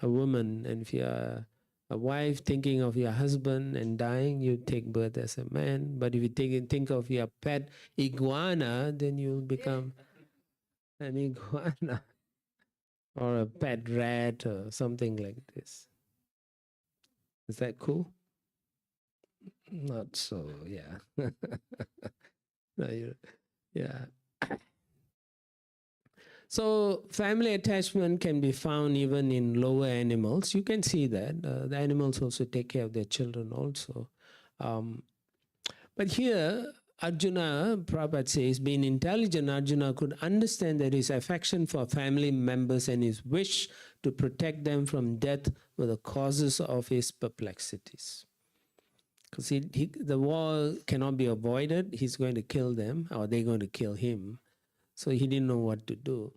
woman. And if you are a wife thinking of your husband and dying, you take birth as a man. But if you think of your pet iguana, then you'll become an iguana or a pet rat or something like this. Is that cool? Not so, yeah. No, yeah. So family attachment can be found even in lower animals. You can see that. The animals also take care of their children also. But here, Arjuna, Prabhupada says, being intelligent, Arjuna could understand that his affection for family members and his wish to protect them from death were the causes of his perplexities. Because the war cannot be avoided. He's going to kill them, or they're going to kill him. So he didn't know what to do.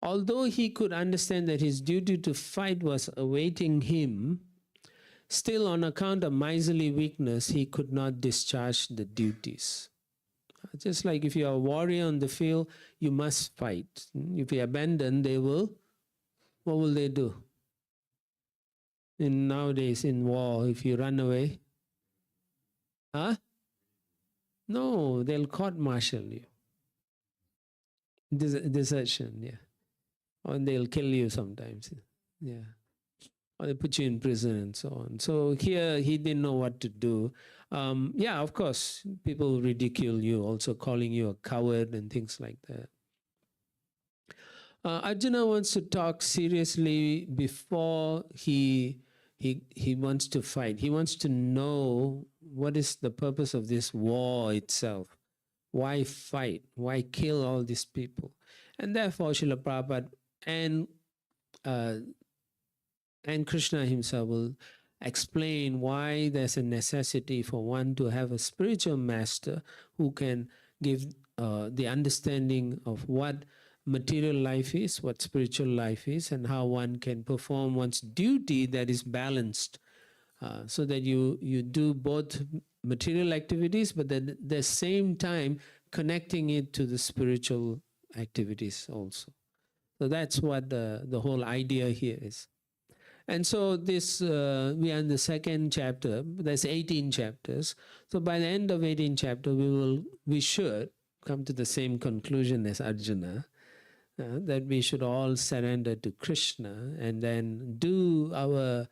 Although he could understand that his duty to fight was awaiting him, still on account of miserly weakness, he could not discharge the duties. Just like if you are a warrior on the field, you must fight. If you abandon, what will they do? Nowadays in war, if you run away, no, they'll court-martial you. Desertion, yeah. Or they'll kill you sometimes, yeah. Or they put you in prison and so on. So here he didn't know what to do. Yeah, of course, people ridicule you, also calling you a coward and things like that. Arjuna wants to talk seriously before he wants to fight. He wants to know what is the purpose of this war itself. Why fight? Why kill all these people? And therefore, Srila Prabhupada and Krishna himself will explain why there's a necessity for one to have a spiritual master who can give the understanding of what material life is, what spiritual life is, and how one can perform one's duty that is balanced, so that you do both material activities, but at the same time connecting it to the spiritual activities also. So that's what the whole idea here is. And so this, we are in the second chapter. There's 18 chapters. So by the end of 18 chapter, we should come to the same conclusion as Arjuna, that we should all surrender to Krishna and then do our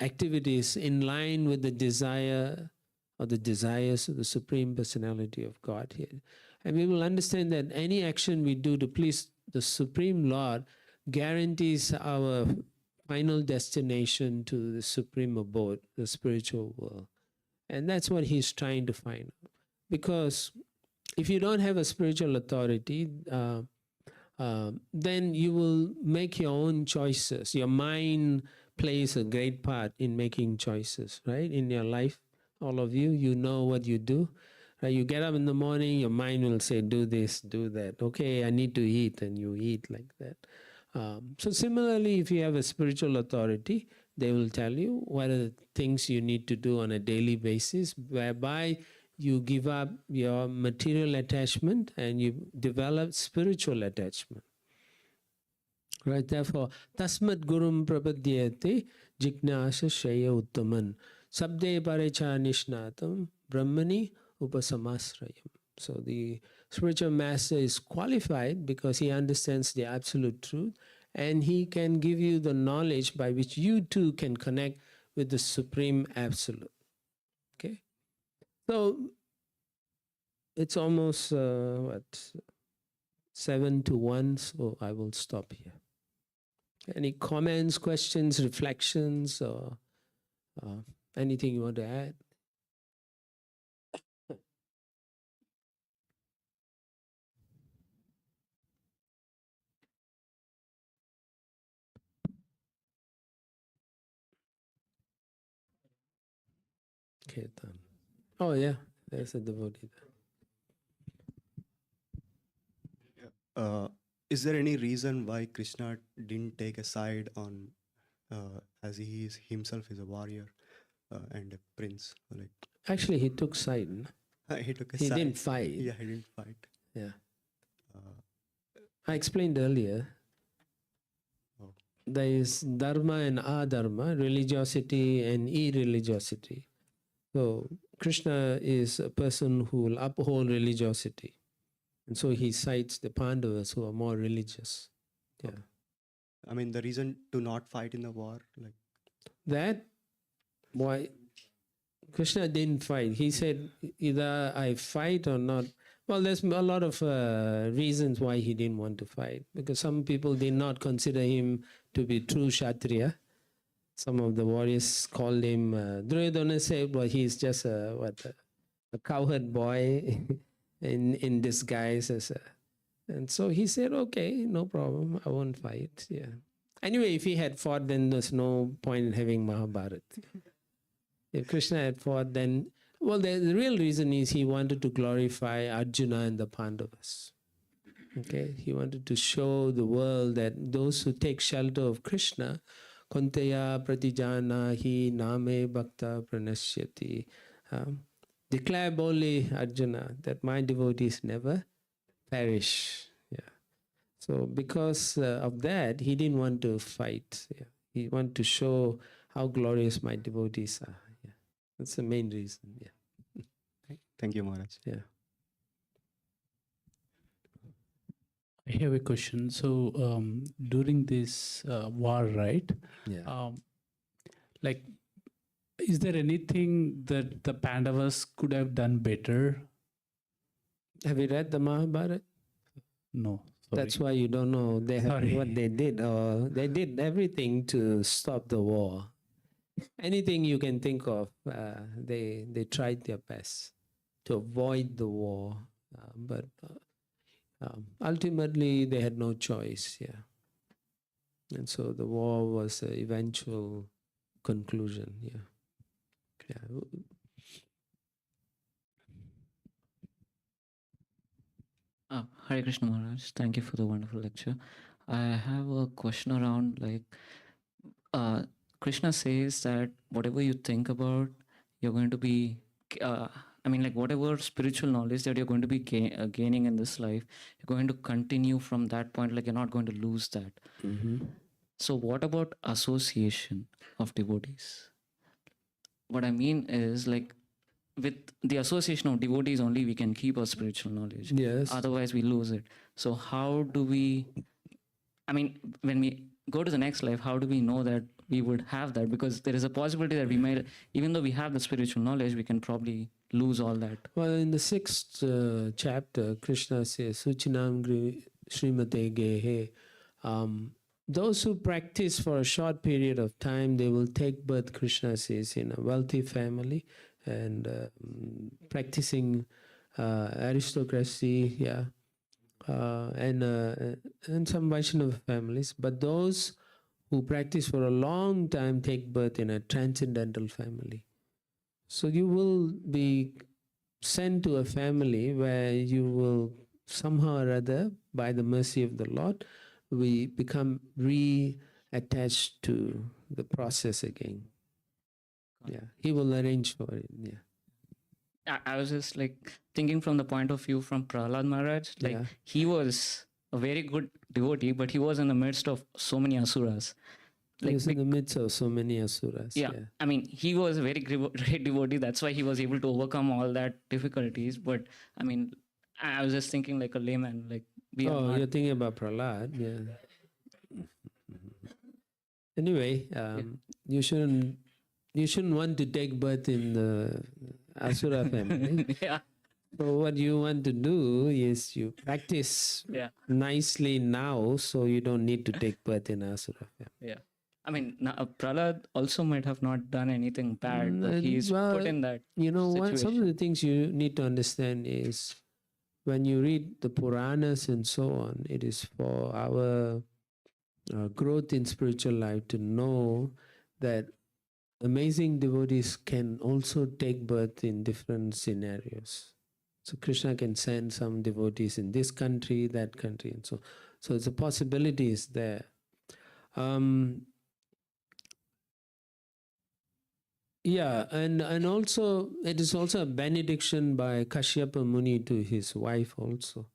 activities in line with the desire or the desires of the Supreme Personality of God here. And we will understand that any action we do to please the Supreme Lord guarantees our final destination to the Supreme Abode, the spiritual world. And that's what he's trying to find out. Because if you don't have a spiritual authority, then you will make your own choices. Your mind plays a great part in making choices, right? In your life, all of you, you know what you do. Right? You get up in the morning, your mind will say, do this, do that. Okay, I need to eat, and you eat like that. So similarly, if you have a spiritual authority, they will tell you what are the things you need to do on a daily basis, whereby you give up your material attachment and you develop spiritual attachment. Right? Therefore, tasmat gurum prapadyate jignasa shaya uttaman sabde parecha nishnatam brahmani upasamasrayam. So the spiritual master is qualified because he understands the absolute truth, and he can give you the knowledge by which you too can connect with the Supreme Absolute. Okay? So it's almost 7 to 1, so I will stop here. Any comments, questions, reflections, or anything you want to add? Kirtan. Oh yeah, there's a devotee there. Is there any reason why Krishna didn't take a side on, as he is himself is a warrior and a prince? Like Actually, he took side. No? he took a He side. didn't fight. Yeah, he didn't fight. Yeah. I explained earlier. Oh. There is dharma and adharma, religiosity and irreligiosity. So Krishna is a person who will uphold religiosity. And so he cites the Pandavas who are more religious. Yeah. I mean, the reason to not fight in the war, like That, why Krishna didn't fight. He said, either I fight or not. Well, there's a lot of reasons why he didn't want to fight. Because some people did not consider him to be true Kshatriya. Some of the warriors called him, Duryodhana said, well, he's just a cowherd boy in disguise. And so he said, okay, no problem, I won't fight. Yeah. Anyway, if he had fought, then there's no point in having Mahabharata. If Krishna had fought, then, well, the real reason is he wanted to glorify Arjuna and the Pandavas. Okay, he wanted to show the world that those who take shelter of Krishna, Konteya pratijana hi name bhakta pranasyati. declare boldly, Arjuna, that my devotees never perish. Yeah. So because of that, he didn't want to fight. Yeah. He wanted to show how glorious my devotees are. Yeah. That's the main reason. Yeah. Thank you, Maharaj. Yeah. I have a question. So during this war, right? Yeah. Like, is there anything that the Pandavas could have done better? Have you read the Mahabharata? No. That's why you don't know Sorry. what they did. They did everything to stop the war. Anything you can think of, they tried their best to avoid the war. But ultimately, they had no choice. Yeah. And so the war was an eventual conclusion. Yeah. Yeah. Hare Krishna Maharaj, thank you for the wonderful lecture. I have a question around Krishna says that whatever you think about, you're going to be, whatever spiritual knowledge that you're going to be gaining in this life, you're going to continue from that point, like you're not going to lose that. Mm-hmm. So, what about association of devotees? What I mean is, like, with the association of devotees only we can keep our spiritual knowledge. Yes. Otherwise we lose it. So how do we, when we go to the next life, how do we know that we would have that? Because there is a possibility that we might, even though we have the spiritual knowledge, we can probably lose all that. Well, in the 6th chapter, Krishna says, Suchinam Srimate Gehe. Those who practice for a short period of time, they will take birth, Krishna says, in a wealthy family and practicing aristocracy, yeah, and some Vaishnava families. But those who practice for a long time take birth in a transcendental family. So you will be sent to a family where you will somehow or other, by the mercy of the Lord, we become reattached to the process again. Yeah, he will arrange for it. Yeah. I was just thinking from the point of view from Prahlad Maharaj, Yeah. he was a very good devotee, but he was in the midst of so many asuras. He was in the midst of so many asuras. Yeah. He was a very great devotee. That's why he was able to overcome all that difficulties. But I was just thinking like a layman, You're thinking about Prahlad. Yeah. Anyway, you shouldn't want to take birth in the asura family. Yeah. So what you want to do is you practice nicely now, so you don't need to take birth in asura family. Yeah. Prahlad also might have not done anything bad, but he's put in that situation. Some of the things you need to understand is when you read the Puranas and so on, it is for our growth in spiritual life to know that amazing devotees can also take birth in different scenarios. So Krishna can send some devotees in this country, that country, and so. So the possibility is there. Yeah, and also it is also a benediction by Kashyapa Muni to his wife also,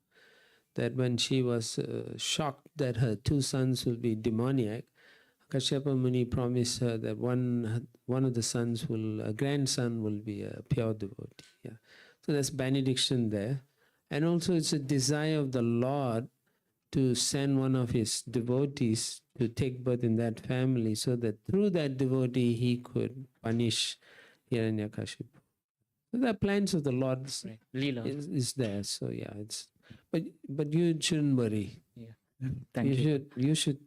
that when she was shocked that her 2 sons will be demoniac, Kashyapa Muni promised her that one of the sons a grandson will be a pure devotee. Yeah, so that's benediction there, and also it's a desire of the Lord to send one of his devotees to take birth in that family, so that through that devotee he could punish Hiranyakashipu. So the plans of the Lord is there. So yeah, but you shouldn't worry. Yeah, thank you. You should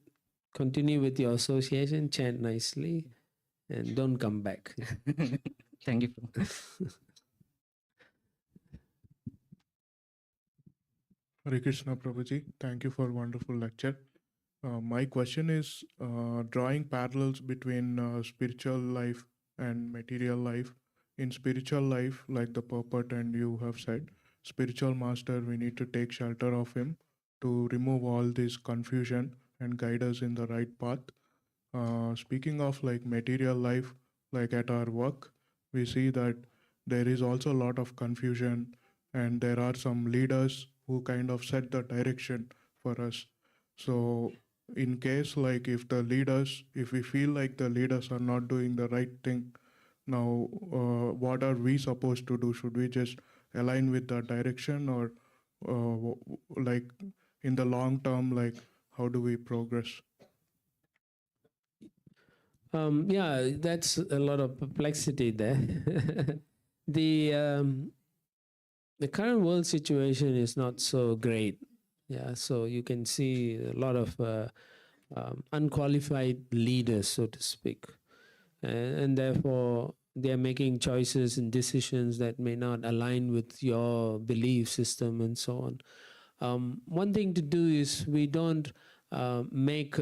continue with your association, chant nicely, and don't come back. Thank you. Hare Krishna Prabhuji, thank you for wonderful lecture. My question is drawing parallels between spiritual life and material life. In spiritual life, like the purport and you have said, spiritual master, we need to take shelter of him to remove all this confusion and guide us in the right path. Speaking of material life, like at our work, we see that there is also a lot of confusion, and there are some leaders who kind of set the direction for us. So in case like if we feel like the leaders are not doing the right thing, now what are we supposed to do? Should we just align with the direction, or like in the long term, like how do we progress? Yeah, that's a lot of perplexity there. The current world situation is not so great. Yeah, so you can see a lot of unqualified leaders, so to speak, and therefore they are making choices and decisions that may not align with your belief system and so on. One thing to do is we don't make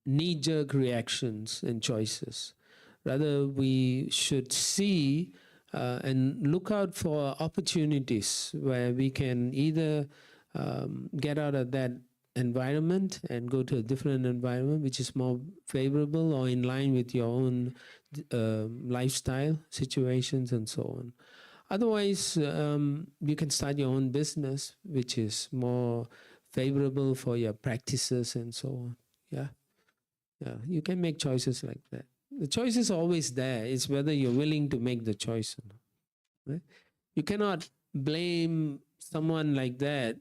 knee-jerk reactions and choices. Rather, we should see and look out for opportunities where we can either get out of that environment and go to a different environment which is more favorable or in line with your own lifestyle situations and so on. Otherwise, you can start your own business which is more favorable for your practices and so on. Yeah. Yeah, you can make choices like that. The choice is always there. It's whether you're willing to make the choice or not. Right? You cannot blame someone like that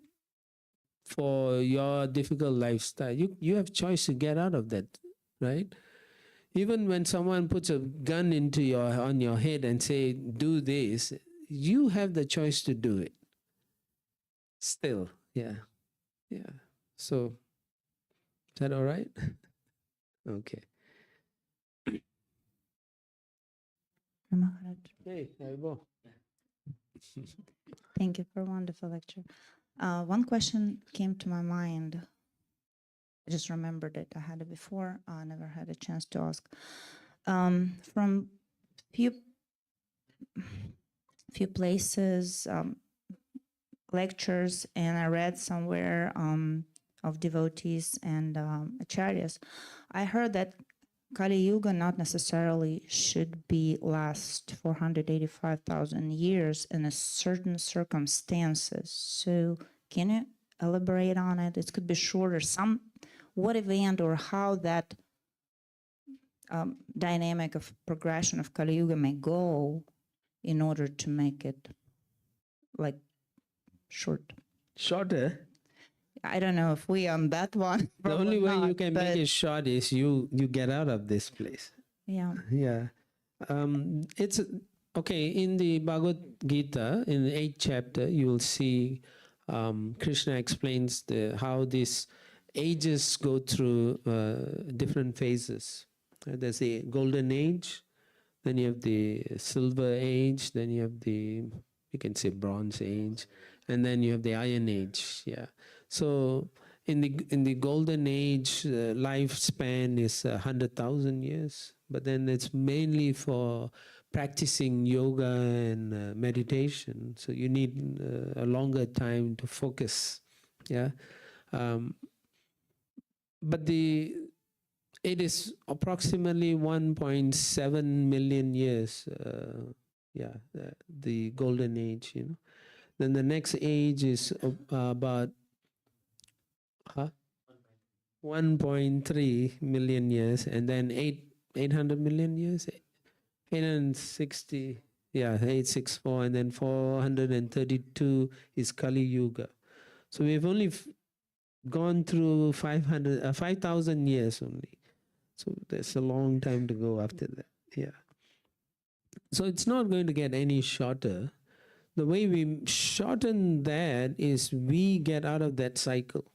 for your difficult lifestyle. You have choice to get out of that, right? Even when someone puts a gun on your head and say, do this, you have the choice to do it. Still, yeah. Yeah. So, is that all right? Okay. Maharaj, Hey, Haribo. thank you for a wonderful lecture. One question came to my mind. I just remembered it. I had it before. I never had a chance to ask. From few places, lectures, and I read somewhere of devotees and acharyas, I heard that Kali Yuga not necessarily should be last 485,000 years in a certain circumstances. So can you elaborate on it? It could be shorter. What event or how that dynamic of progression of Kali Yuga may go in order to make it like short. Shorter? I don't know if we on that one. The only way you can make but it short is you get out of this place. yeah. Yeah. It's okay. In the Bhagavad Gita, in the 8th chapter, you will see Krishna explains how these ages go through different phases. There's the golden age, then you have the silver age, then you have you can say bronze age, and then you have the iron age. Yeah. So in the golden age, lifespan is 100,000 years, but then it's mainly for practicing yoga and meditation. So you need a longer time to focus. Yeah. But it is approximately 1.7 million years. The golden age, Then the next age is about 1.3 million years, and then 800 million years, 860, 864, and then 432 is Kali Yuga. So we've only gone through 5,000 years only. So there's a long time to go after that. Yeah. So it's not going to get any shorter. The way we shorten that is we get out of that cycle.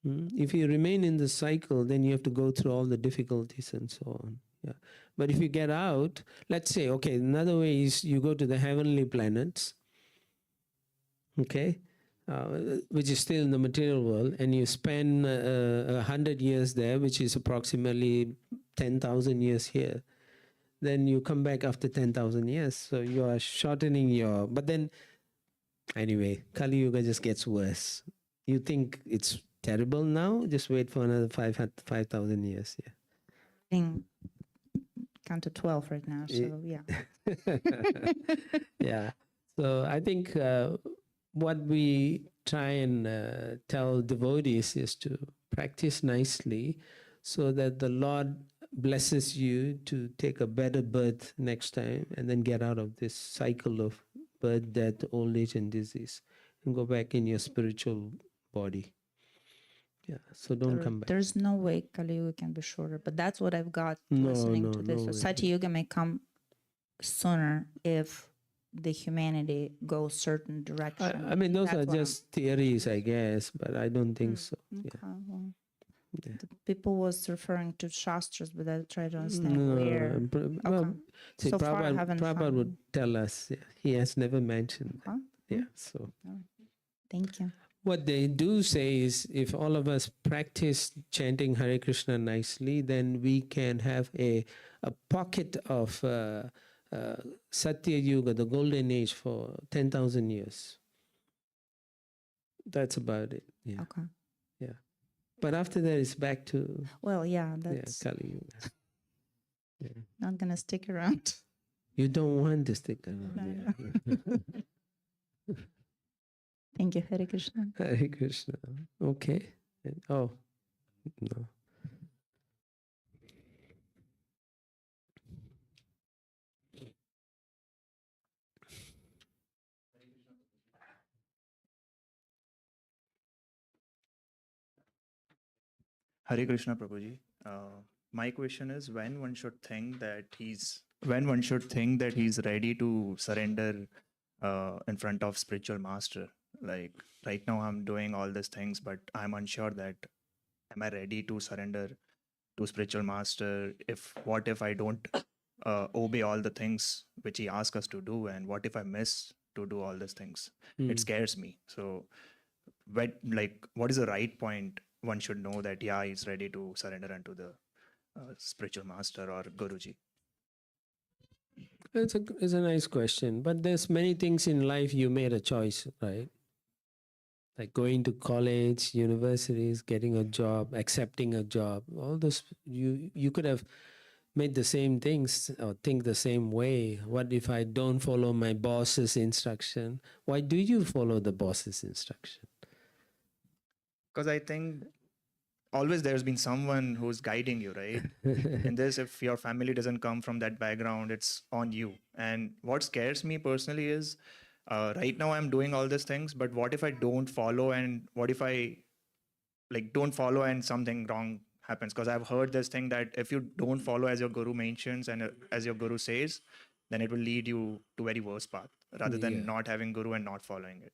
If you remain in the cycle, then you have to go through all the difficulties and so on. Yeah. But if you get out, let's say, okay, another way is you go to the heavenly planets, okay, which is still in the material world, and you spend 100 years there, which is approximately 10,000 years here. Then you come back after 10,000 years. So you are shortening but then, anyway, Kali Yuga just gets worse. You think it's terrible now? Just wait for another 5,000 years. Yeah. count to 12 right now. So yeah. Yeah. So I think what we try and tell devotees is to practice nicely so that the Lord blesses you to take a better birth next time and then get out of this cycle of birth, death, old age, and disease and go back in your spiritual body. Yeah. So don't come back. There's no way Kali Yuga can be shorter, but that's what I've got No, listening no, to this. no So way. Satya Yuga may come sooner if the humanity goes certain direction. I mean, those That's are what I'm- just theories, I guess, but I don't think so. Okay, well, Yeah. the people was referring to Shastras, but I try to understand No, where. well, see, So far, I Prabhupada, haven't Prabhupada found- would tell us. Yeah, he has never mentioned that. Huh? Yeah, so Thank you. what they do say is if all of us practice chanting Hare Krishna nicely, then we can have a pocket of Satya Yuga, the golden age, for 10,000 years. That's about it. Yeah. Okay. Yeah. But after that, it's back to Well, yeah, that's Kali Yuga. Yeah. not gonna stick around. You don't want to stick around. No, Yeah. Thank you, Hare Krishna. Hare Krishna. Okay. Oh, no. Hare Krishna Prabhuji. My question is when one should think that he's ready to surrender in front of spiritual master. Like right now I'm doing all these things, but I'm unsure that am I ready to surrender to spiritual master? What if I don't obey all the things which he asks us to do, and what if I miss to do all these things? It scares me. So what is the right point one should know that he's ready to surrender unto the spiritual master or Guruji? It's a nice question, but there's many things in life you made a choice, right? Like going to college, universities, getting a job, accepting a job. All those you could have made the same things or think the same way. What if I don't follow my boss's instruction? Why do you follow the boss's instruction? Because I think always there's been someone who's guiding you, right? In this, if your family doesn't come from that background, it's on you. And what scares me personally is right now I'm doing all these things, but what if I don't follow, and what if I don't follow and something wrong happens? Because I've heard this thing that if you don't follow as your guru mentions and as your guru says, then it will lead you to very worse path rather than not having guru and not following it.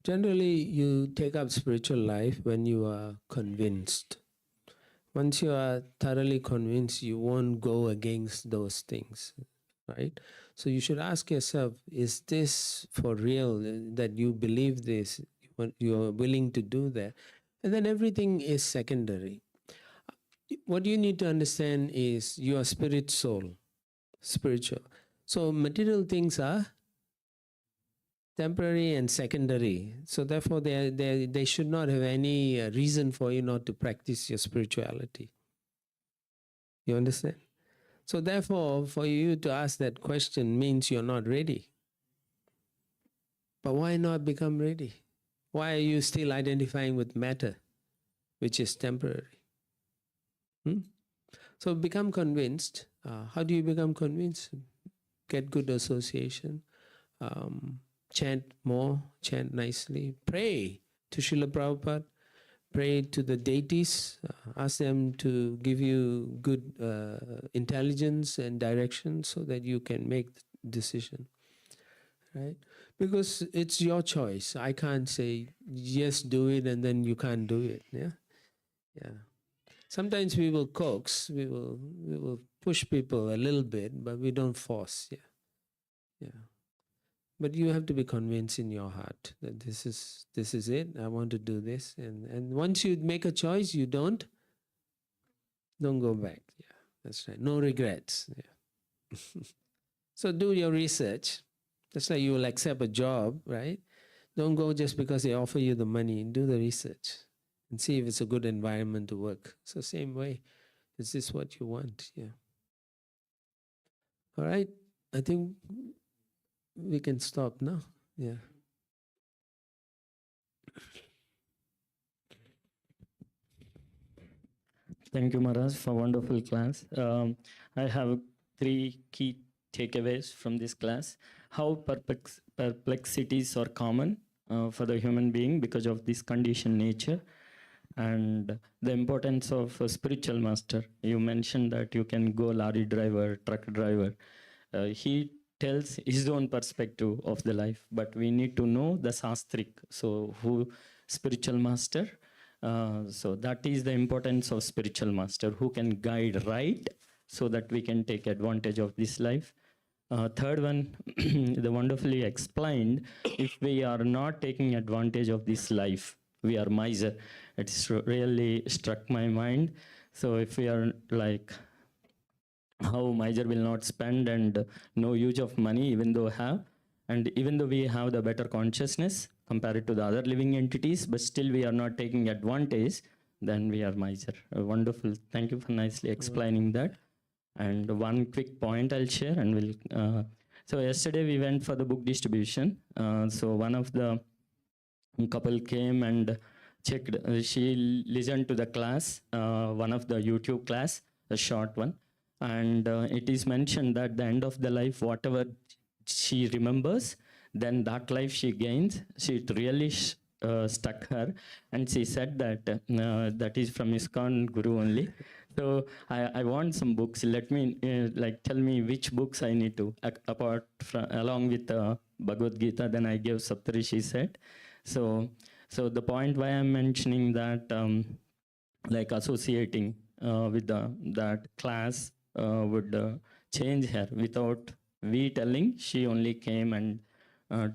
Generally, you take up spiritual life when you are convinced. Once you are thoroughly convinced, you won't go against those things, right? So you should ask yourself, is this for real, that you believe this, you are willing to do that? And then everything is secondary. What you need to understand is you are spirit soul, spiritual. So material things are temporary and secondary. So therefore, they should not have any reason for you not to practice your spirituality. You understand? So therefore, for you to ask that question means you're not ready. But why not become ready? Why are you still identifying with matter, which is temporary? So become convinced. How do you become convinced? Get good association. Chant more, chant nicely. Pray to Srila Prabhupada. Pray to the deities. Ask them to give you good intelligence and direction so that you can make the decision. Right? Because it's your choice. I can't say, yes, do it, and then you can't do it. Yeah? Yeah. Sometimes we will coax, we will push people a little bit, but we don't force. Yeah. Yeah. But you have to be convinced in your heart that this is it. I want to do this, and once you make a choice, you don't go back. Yeah, that's right. No regrets. Yeah. So do your research. That's like you will accept a job, right? Don't go just because they offer you the money. Do the research and see if it's a good environment to work. So same way, is this what you want? Yeah. All right. I think we can stop now. Yeah. Thank you, Maharaj, for wonderful class. I have 3 key takeaways from this class. How perplexities are common for the human being because of this conditioned nature, and the importance of a spiritual master. You mentioned that you can go lorry driver, truck driver. He tells his own perspective of the life, but we need to know the Sastrik. So who spiritual master? So that is the importance of spiritual master who can guide right so that we can take advantage of this life. Third one, the wonderfully explained, if we are not taking advantage of this life, we are miser. It's really struck my mind. So if we are like, how miser will not spend and no use of money even though have, and even though we have the better consciousness compared to the other living entities, but still we are not taking advantage, then we are miser. Wonderful. Thank you for nicely explaining that. And one quick point I'll share, and we'll. So yesterday we went for the book distribution. So one of the couple came and checked. She listened to the class, one of the YouTube class, a short one, and it is mentioned that the end of the life, whatever she remembers, then that life she gains. It really stuck her, and she said that that is from ISKCON Guru only. So I want some books. Let me tell me which books I need to apart from along with Bhagavad Gita. Then I gave Saptarishi said. So the point why I'm mentioning that like associating with that class would change her without we telling. She only came and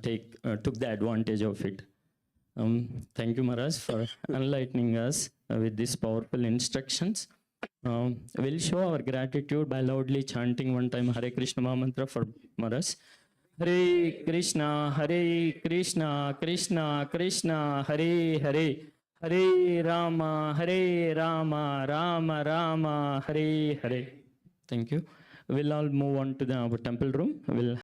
took the advantage of it. Thank you, Maharaj, for enlightening us with these powerful instructions. We'll show our gratitude by loudly chanting one time Hare Krishna Mahamantra for Maharaj. Hare Krishna, Krishna Krishna, Hare Hare, Hare Rama, Rama Rama, Hare Hare. Thank you. We'll all move on to the our temple room. We'll